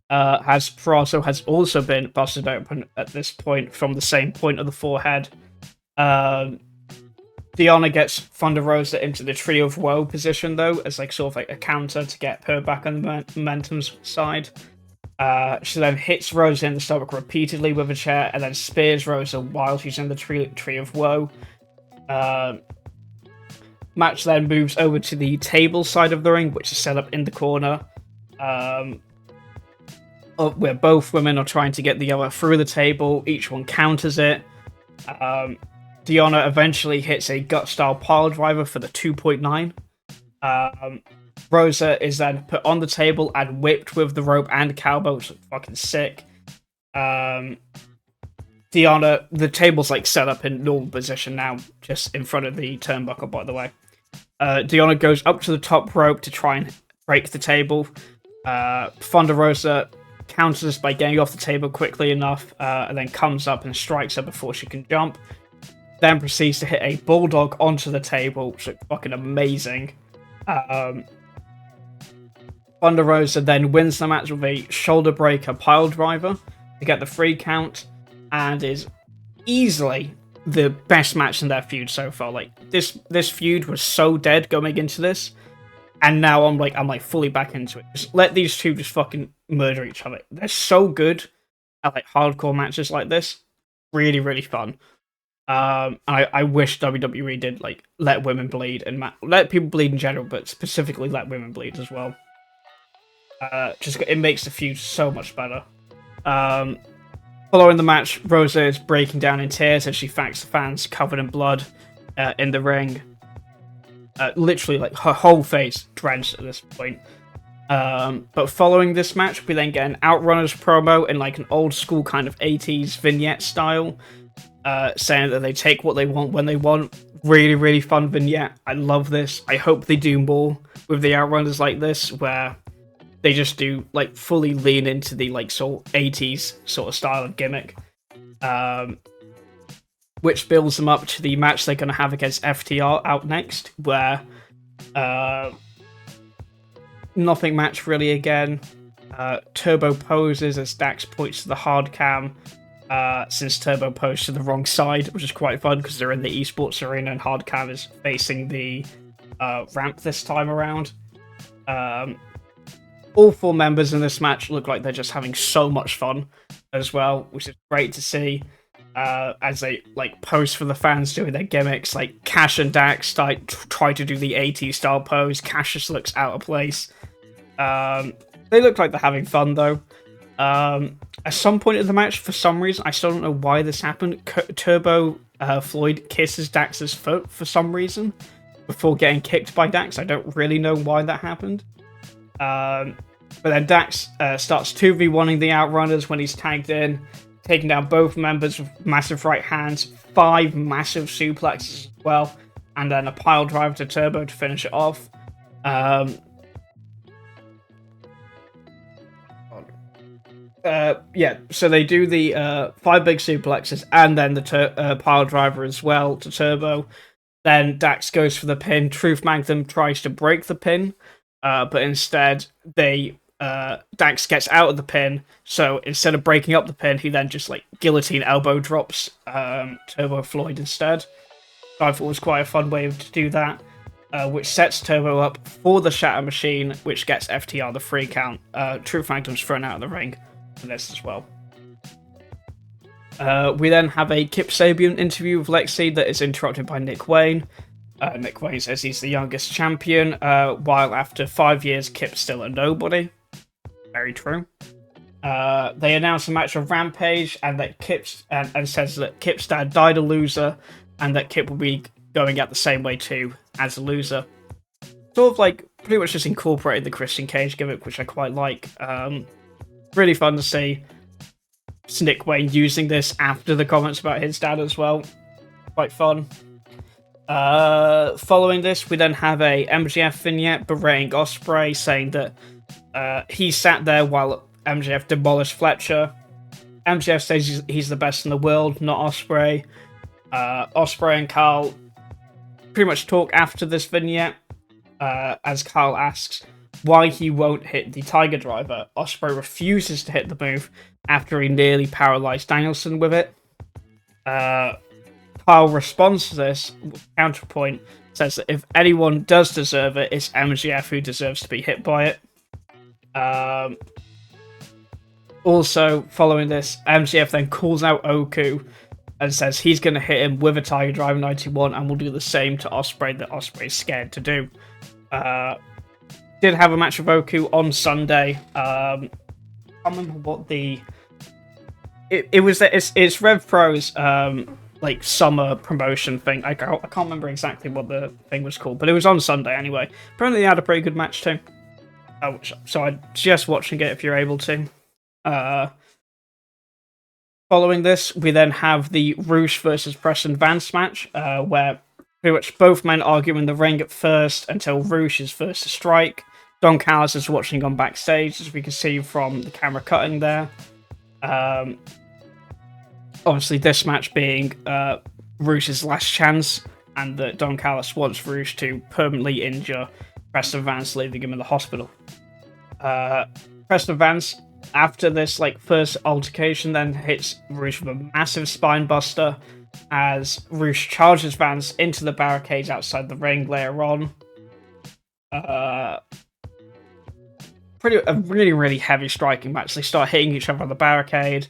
as Purrazzo has also been busted open at this point from the same point of the forehead. Deonna gets Thunder Rosa into the Tree of Woe position, though, as like sort of like a counter to get her back on the momentum's side. She then hits Rosa in the stomach repeatedly with a chair, and then spears Rosa while she's in the Tree of Woe. Match then moves over to the table side of the ring, which is set up in the corner, where both women are trying to get the other through the table. Each one counters it. Deonna eventually hits a gut-style pile driver for the 2.9. Rosa is then put on the table and whipped with the rope and cowbell, which is fucking sick. Deonna, the table's like set up in normal position now, just in front of the turnbuckle, by the way. Deonna goes up to the top rope to try and break the table. Thunder Rosa counters this by getting off the table quickly enough, and then comes up and strikes her before she can jump. Then proceeds to hit a bulldog onto the table, which looks fucking amazing. Thunder Rosa then wins the match with a shoulder breaker pile driver to get the 3 count, and is easily the best match in their feud so far. Like this feud was so dead going into this, and now I'm fully back into it. Just let these two just fucking murder each other. They're so good at like hardcore matches like this. Really, really fun. I wish WWE did like let women bleed and let people bleed in general, but specifically let women bleed as well. Just it makes the feud so much better. Following the match, Rosa is breaking down in tears as she thanks the fans covered in blood in the ring. Literally, like, her whole face drenched at this point. But following this match, we then get an Outrunners promo in like an old school kind of 80s vignette style, saying that they take what they want when they want. Really, really fun vignette. I love this. I hope they do more with the Outrunners like this, where they just do like fully lean into the like sort of 80s sort of style of gimmick, which builds them up to the match they're going to have against FTR out next, where nothing match really again. Turbo poses as Dax points to the hard cam, since Turbo posed to the wrong side, which is quite fun because they're in the esports arena and hard cam is facing the ramp this time around. All 4 members in this match look like they're just having so much fun as well, which is great to see. As they pose for the fans doing their gimmicks, like Cash and Dax try to do the 80s style pose. Cash just looks out of place. They look like they're having fun though. At some point in the match, for some reason, I still don't know why this happened, Turbo Floyd kisses Dax's foot for some reason before getting kicked by Dax. I don't really know why that happened. But then Dax starts 2v1ing the Outrunners when he's tagged in, taking down both members with massive right hands, 5 massive suplexes as well, and then a pile driver to Turbo to finish it off. So they do the 5 big suplexes and then the pile driver as well to Turbo. Then Dax goes for the pin. Truth Magnum tries to break the pin, but instead Dax gets out of the pin. So instead of breaking up the pin, he then just guillotine elbow drops Turbo Floyd instead. So I thought it was quite a fun way to do that, which sets Turbo up for the Shatter Machine, which gets FTR the 3 count. Truth Magnum's thrown out of the ring for this as well. We then have a Kip Sabian interview with Lexi that is interrupted by Nick Wayne. Nick Wayne says he's the youngest champion, while after 5 years, Kip's still a nobody. Very true. They announce a match of Rampage, and that and says that Kip's dad died a loser, and that Kip will be going out the same way too as a loser. Sort of pretty much just incorporated the Christian Cage gimmick, which I quite like. Really fun to see Nick Wayne using this after the comments about his dad as well. Quite fun. Following this, we then have a MJF vignette berating Ospreay, saying that he sat there while MJF demolished Fletcher. MJF says he's the best in the world, not Ospreay. Ospreay and Carl pretty much talk after this vignette, as Carl asks why he won't hit the Tiger Driver. Ospreay refuses to hit the move after he nearly paralyzed Danielson with it. Carl responds to this with counterpoint, says that if anyone does deserve it, it's MJF who deserves to be hit by it. Also, following this, MJF then calls out Oku and says he's going to hit him with a Tiger Driver 91 and will do the same to Ospreay that Ospreay's scared to do. Did have a match with Oku on Sunday. I can't remember what the... It's Rev Pro's summer promotion thing. I can't remember exactly what the thing was called, but it was on Sunday anyway. Apparently they had a pretty good match too. So I'd suggest watching it if you're able to. Following this, we then have the Roosh versus Preston Vance match, where pretty much both men argue in the ring at first until Roosh is first to strike. Don Callis is watching on backstage, as we can see from the camera cutting there. Obviously, this match being Roosh's last chance, and that Don Callis wants Roosh to permanently injure Preston Vance, leaving him in the hospital. Preston Vance, after this first altercation, then hits Roosh with a massive spine buster, as Roosh charges Vance into the barricades outside the ring later on. A really, really heavy striking match. They start hitting each other on the barricade.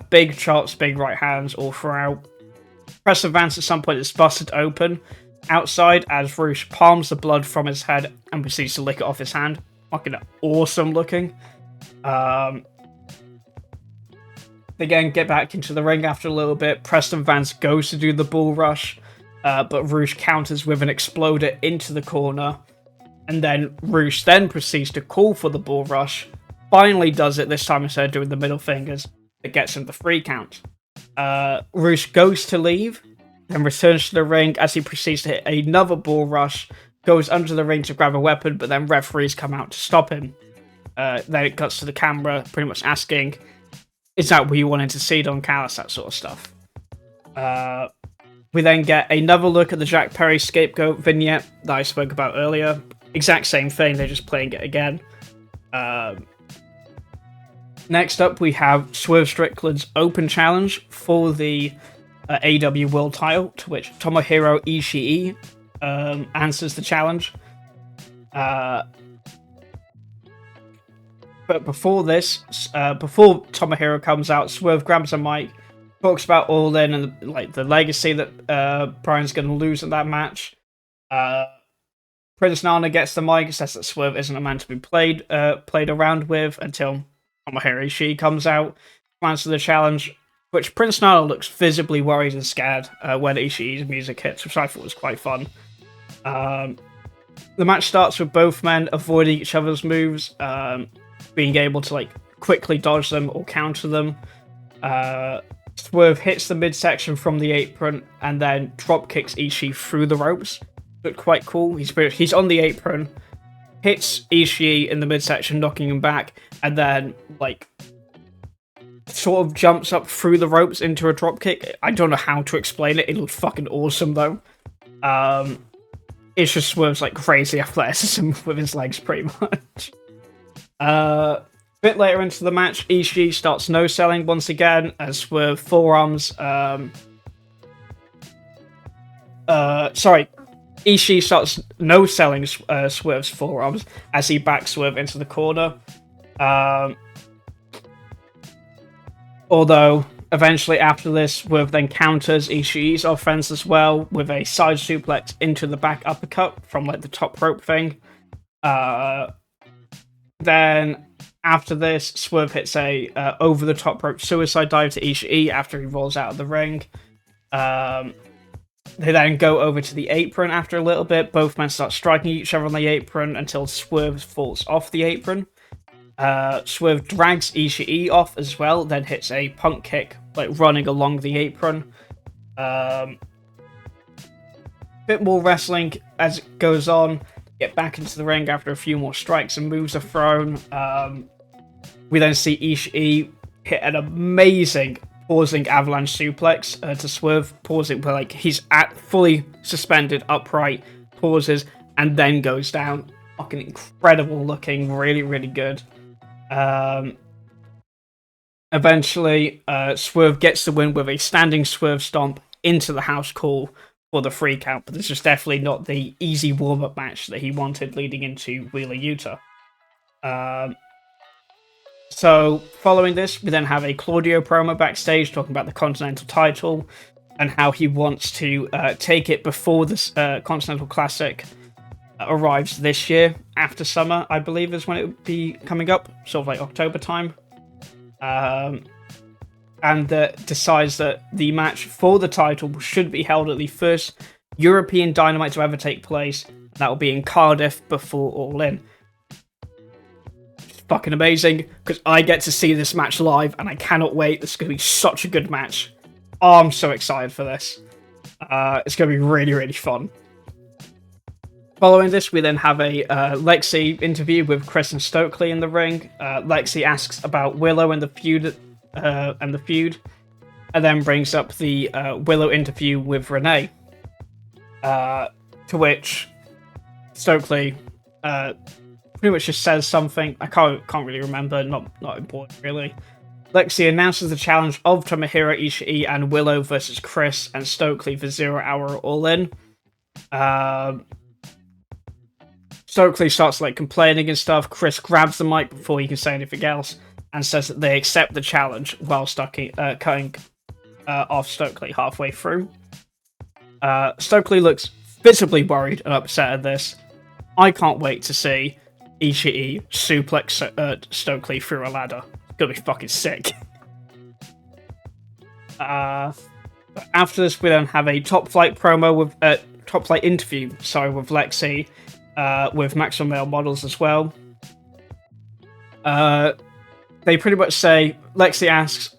Big chops, big right hands all throughout. Preston Vance at some point is busted open outside as Roosh palms the blood from his head and proceeds to lick it off his hand. Fucking awesome looking. They again get back into the ring after a little bit. Preston Vance goes to do the bull rush, but Roosh counters with an exploder into the corner. And then Roosh then proceeds to call for the bull rush. Finally does it, this time instead of doing the middle fingers. It gets him the 3 count. Roosh goes to leave, then returns to the ring as he proceeds to hit another bull rush, goes under the ring to grab a weapon, but then referees come out to stop him. Then it cuts to the camera, pretty much asking, is that what you wanted to see, Don Callis, that sort of stuff. We then get another look at the Jack Perry scapegoat vignette that I spoke about earlier. Exact same thing, they're just playing it again. Next up, we have Swerve Strickland's open challenge for the AW World title, to which Tomohiro Ishii answers the challenge. But before this, before Tomohiro comes out, Swerve grabs a mic, talks about All In and the legacy that Brian's going to lose in that match. Prince Nana gets the mic and says that Swerve isn't a man to be played around with until Tomohiro Ishii comes out to answer the challenge, which Prince Nana looks visibly worried and scared when Ishii's music hits, which I thought was quite fun. The match starts with both men avoiding each other's moves, being able to quickly dodge them or counter them. Swerve hits the midsection from the apron and then drop kicks Ishii through the ropes. Looked quite cool. He's on the apron, hits Ishii in the midsection, knocking him back, and then sort of jumps up through the ropes into a drop kick. I don't know how to explain it. It looked fucking awesome though. It's just Swerve's crazy athleticism with his legs, pretty much. A bit later into the match, Ishii starts no-selling once again as Swerve forearms. Ishii starts no-selling Swerve's forearms as he backs Swerve into the corner. Although, eventually after this, Swerve then counters Ishii's offense as well with a side suplex into the back uppercut from the top rope thing. Then, after this, Swerve hits a over-the-top rope suicide dive to Ishii after he rolls out of the ring. They then go over to the apron after a little bit. Both men start striking each other on the apron until Swerve falls off the apron. Swerve drags Ishii off as well, then hits a punk kick, running along the apron. Bit more wrestling as it goes on. Get back into the ring after a few more strikes and moves are thrown. We then see Ishii hit an amazing pausing avalanche suplex to Swerve, pausing where he's at fully suspended upright, pauses, and then goes down. Fucking incredible looking, really, really good. Eventually, Swerve gets the win with a standing Swerve stomp into the house call for the 3 count, but this is definitely not the easy warm-up match that he wanted leading into Wheeler, Utah. So, following this, we then have a Claudio promo backstage talking about the Continental title and how he wants to take it before this Continental Classic arrives this year, after summer, I believe is when it would be coming up, sort of October time. And decides that the match for the title should be held at the first European Dynamite to ever take place. That will be in Cardiff before All In. It's fucking amazing, because I get to see this match live, and I cannot wait. This is going to be such a good match. Oh, I'm so excited for this. It's going to be really, really fun. Following this, we then have a Lexi interview with Chris and Stokely in the ring. Lexi asks about Willow and the feud, and then brings up the Willow interview with Renee. To which Stokely pretty much just says something. I can't really remember. Not important really. Lexi announces the challenge of Tomohiro Ishii and Willow versus Chris and Stokely for 0 Hour All In. Stokely starts complaining and stuff. Chris grabs the mic before he can say anything else and says that they accept the challenge while cutting off Stokely halfway through. Stokely looks visibly worried and upset at this. I can't wait to see Ishii suplex Stokely through a ladder. It's gonna be fucking sick. After this, we then have a top flight promo with top flight interview. With Lexi. With Maximum Male Models as well. They pretty much say, Lexi asks,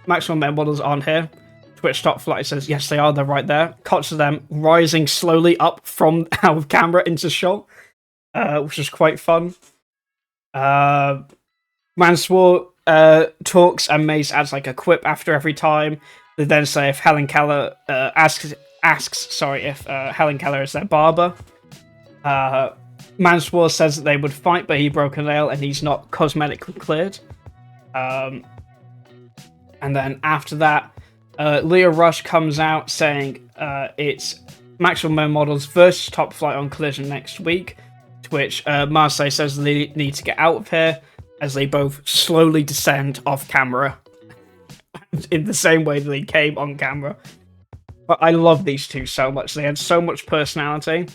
Maximum Male Models aren't here? To which Top Flight says, yes they are, they're right there. Cuts to them rising slowly up from out of camera into shot, which is quite fun. Mansoor talks and Mace adds a quip after every time. They then say if Helen Keller asks if Helen Keller is their barber. Manswar says that they would fight, but he broke a nail and he's not cosmetically cleared. And then after that, Leah Rush comes out saying it's Maxwell Men Models versus Top Flight on Collision next week, to which Marseille says they need to get out of here, as they both slowly descend off camera in the same way that they came on camera. But I love these two so much. They had so much personality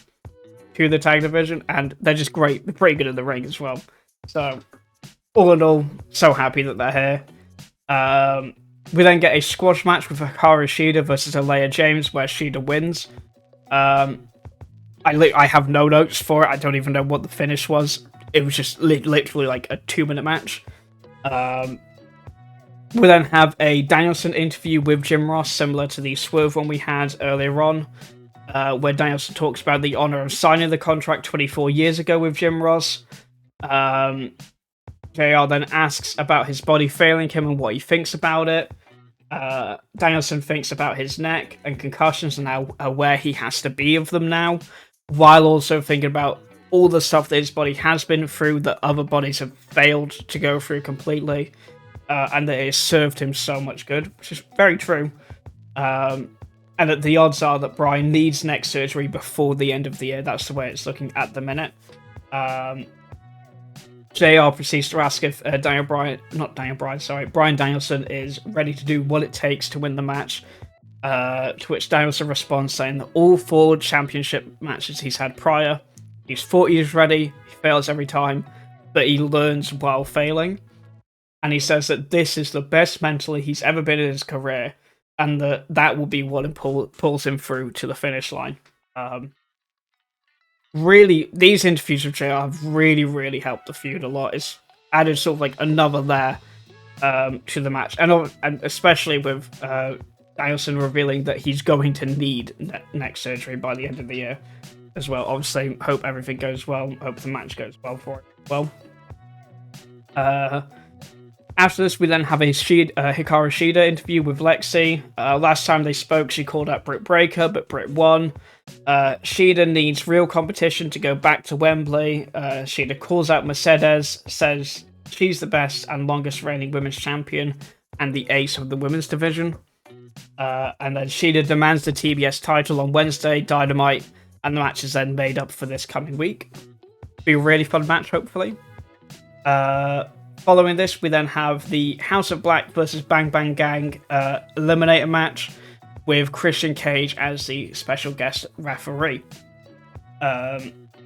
to the tag division, and they're just great. They're pretty good in the ring as well. So, all in all, so happy that they're here. We then get a squash match with Hikaru Shida versus Alea James, where Shida wins. I have no notes for it. I don't even know what the finish was. It was just literally like a 2-minute match. We then have a Danielson interview with Jim Ross, similar to the Swerve one we had earlier on, where Danielson talks about the honor of signing the contract 24 years ago with Jim Ross. JR then asks about his body failing him and what he thinks about it. Danielson thinks about his neck and concussions and how aware he has to be of them now, while also thinking about all the stuff that his body has been through that other bodies have failed to go through completely, and that it has served him so much good, which is very true. And that the odds are that Bryan needs neck surgery before the end of the year. That's the way it's looking at the minute. JR proceeds to ask if Bryan Danielson is ready to do what it takes to win the match. To which Danielson responds saying that all 4 championship matches he's had prior, he's thought he's ready, he fails every time, but he learns while failing. And he says that this is the best mentally he's ever been in his career, and that will be what pulls him through to the finish line. Really, these interviews with JR have really, really helped the feud a lot. It's added sort of like another layer to the match, and especially with Danielson revealing that he's going to need neck surgery by the end of the year as well. Obviously, hope everything goes well. Hope the match goes well for it as well. After this, we then have a Hikaru Shida interview with Lexi. Last time they spoke, she called out Britt Baker, but Britt won. Shida needs real competition to go back to Wembley. Shida calls out Mercedes, says she's the best and longest reigning women's champion and the ace of the women's division. And then Shida demands the TBS title on Wednesday, Dynamite, and the match is then made up for this coming week. Be a really fun match, hopefully. Following this, we then have the House of Black versus Bang Bang Gang Eliminator match with Christian Cage as the special guest referee.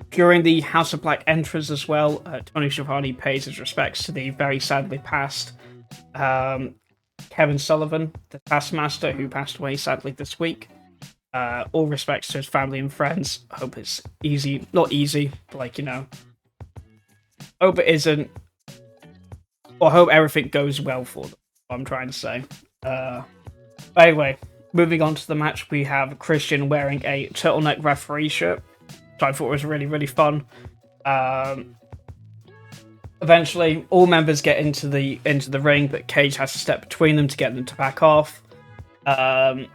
During the House of Black entrance as well, Tony Schiavone pays his respects to the very sadly passed Kevin Sullivan, the Taskmaster, who passed away sadly this week. All respects to his family and friends. Hope it's easy. Not easy, but like, hope it isn't. Or hope everything goes well for them, what I'm trying to say. Anyway, moving on to the match, we have Christian wearing a turtleneck referee shirt, which I thought was really, really fun. Eventually, all members get into the ring, but Cage has to step between them to get them to back off. There's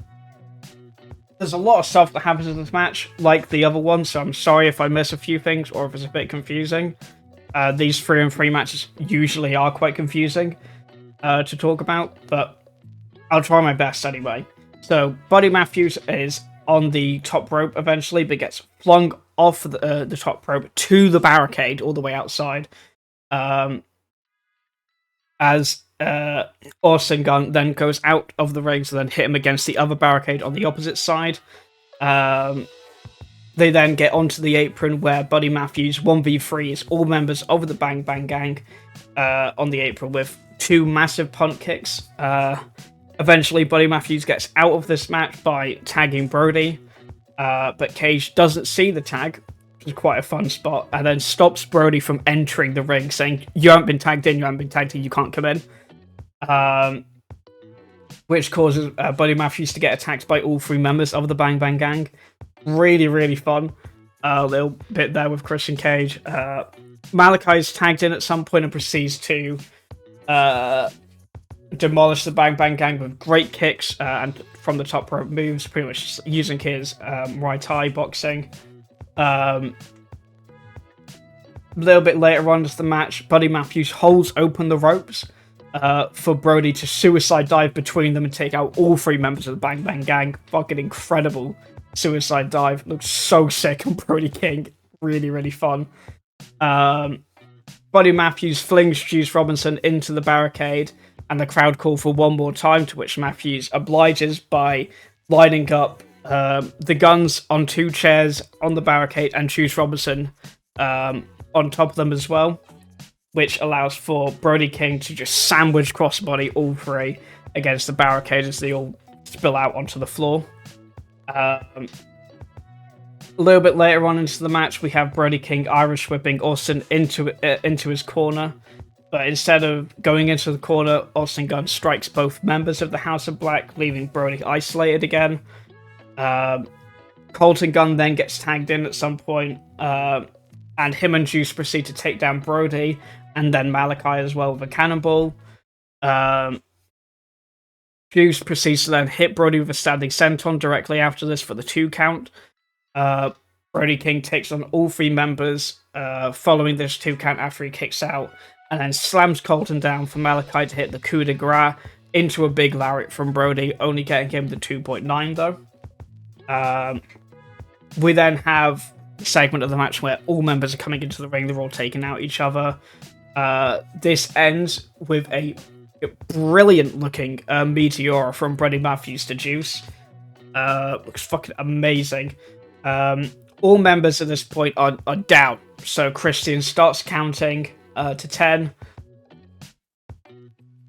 a lot of stuff that happens in this match, like the other one, so I'm sorry if I miss a few things or if it's a bit confusing. These 3-on-3 matches usually are quite confusing to talk about, but I'll try my best anyway. So, Buddy Matthews is on the top rope eventually, but gets flung off the top rope to the barricade all the way outside. As Austin Gunn then goes out of the ring to then hit him against the other barricade on the opposite side. They then get onto the apron where Buddy Matthews 1v3 all members of the Bang Bang Gang on the apron with 2 massive punt kicks. Eventually, Buddy Matthews gets out of this match by tagging Brody, but Cage doesn't see the tag, which is quite a fun spot, and then stops Brody from entering the ring, saying, you haven't been tagged in, you can't come in. Which causes Buddy Matthews to get attacked by all 3 members of the Bang Bang Gang. Really, really fun. A little bit there with Christian Cage. Malachi's tagged in at some point and proceeds to demolish the Bang Bang Gang with great kicks and from the top rope moves, pretty much using his Muay Thai boxing. A little bit later on into the match, Buddy Matthews holds open the ropes for Brody to suicide dive between them and take out all 3 members of the Bang Bang Gang. Fucking incredible suicide dive. Looks so sick on Brody King. Really, really fun. Buddy Matthews flings Juice Robinson into the barricade, and the crowd call for one more time, to which Matthews obliges by lining up the guns on 2 chairs on the barricade and Juice Robinson on top of them as well, which allows for Brody King to just sandwich crossbody all 3 against the barricade as they all spill out onto the floor. A little bit later on into the match, we have Brody King Irish whipping Austin into his corner, but instead of going into the corner, Austin Gunn strikes both members of the House of Black, leaving Brody isolated again. Colton Gunn then gets tagged in at some point, and him and Juice proceed to take down Brody, and then Malachi as well with a cannonball. Juice proceeds to then hit Brody with a standing senton directly after this for the 2 count. Brody King takes on all 3 members following this 2 count after he kicks out, and then slams Colton down for Malachi to hit the coup de grace into a big lariat from Brody, only getting him the 2.9 though. We then have a segment of the match where all members are coming into the ring, they're all taking out each other. This ends with a brilliant looking Meteora from Brody Matthews to Juice. Looks fucking amazing. All members at this point are down, so Christian starts counting to 10.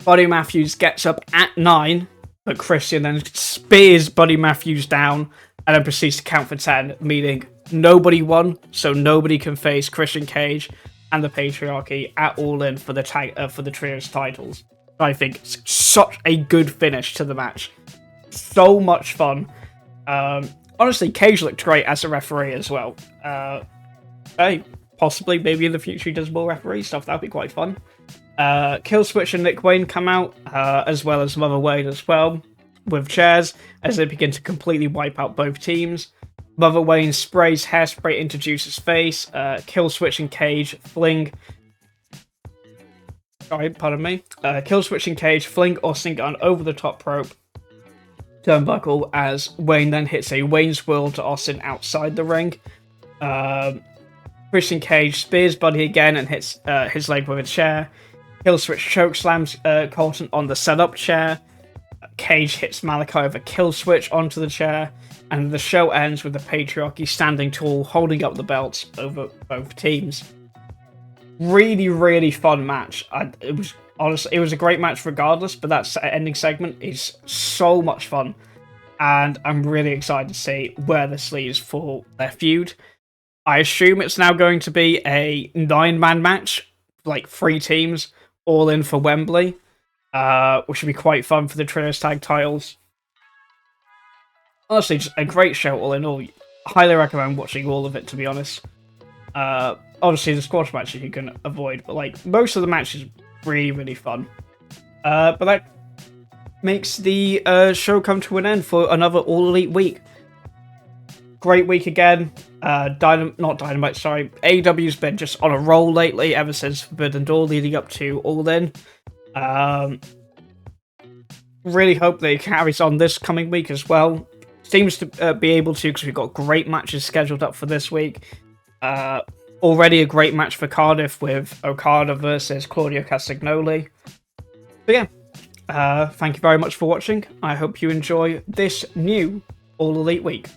Buddy Matthews gets up at 9, but Christian then spears Buddy Matthews down and then proceeds to count for 10, meaning nobody won, so nobody can face Christian Cage and the Patriarchy at All In for the Trios titles. I think it's such a good finish to the match. So much fun. Honestly, Cage looked great as a referee as well. Hey, possibly, maybe in the future he does more referee stuff. That'd be quite fun. Killswitch and Nick Wayne come out, as well as Mother Wayne as well, with chairs, as they begin to completely wipe out both teams. Mother Wayne sprays hairspray into Juice's face. Killswitch and Cage fling... Sorry, pardon me. Killswitch and Cage fling Austin Gunn over the top rope turnbuckle as Wayne then hits a Wayne swirl to Austin outside the ring. Christian Cage spears Buddy again and hits his leg with a chair. Killswitch chokeslams Colton on the setup chair. Cage hits Malachi with a Killswitch onto the chair, and the show ends with the Patriarchy standing tall, holding up the belts over both teams. Really, really fun match. It was a great match regardless, but that ending segment is so much fun, and I'm really excited to see where this leads for their feud. I assume it's now going to be a 9-man match, like 3 teams, all in for Wembley, which should be quite fun for the Trios Tag titles. Honestly, just a great show all in all. Highly recommend watching all of it, to be honest. Obviously, the squash matches you can avoid, but like most of the matches really, really fun. But that makes the show come to an end for another All Elite week. Great week again. AEW's been just on a roll lately ever since Forbidden Door leading up to All In. Really hope that it carries on this coming week as well. Seems to be able to, because we've got great matches scheduled up for this week. Already a great match for Cardiff with Okada versus Claudio Castagnoli. But yeah, thank you very much for watching. I hope you enjoy this new All Elite week.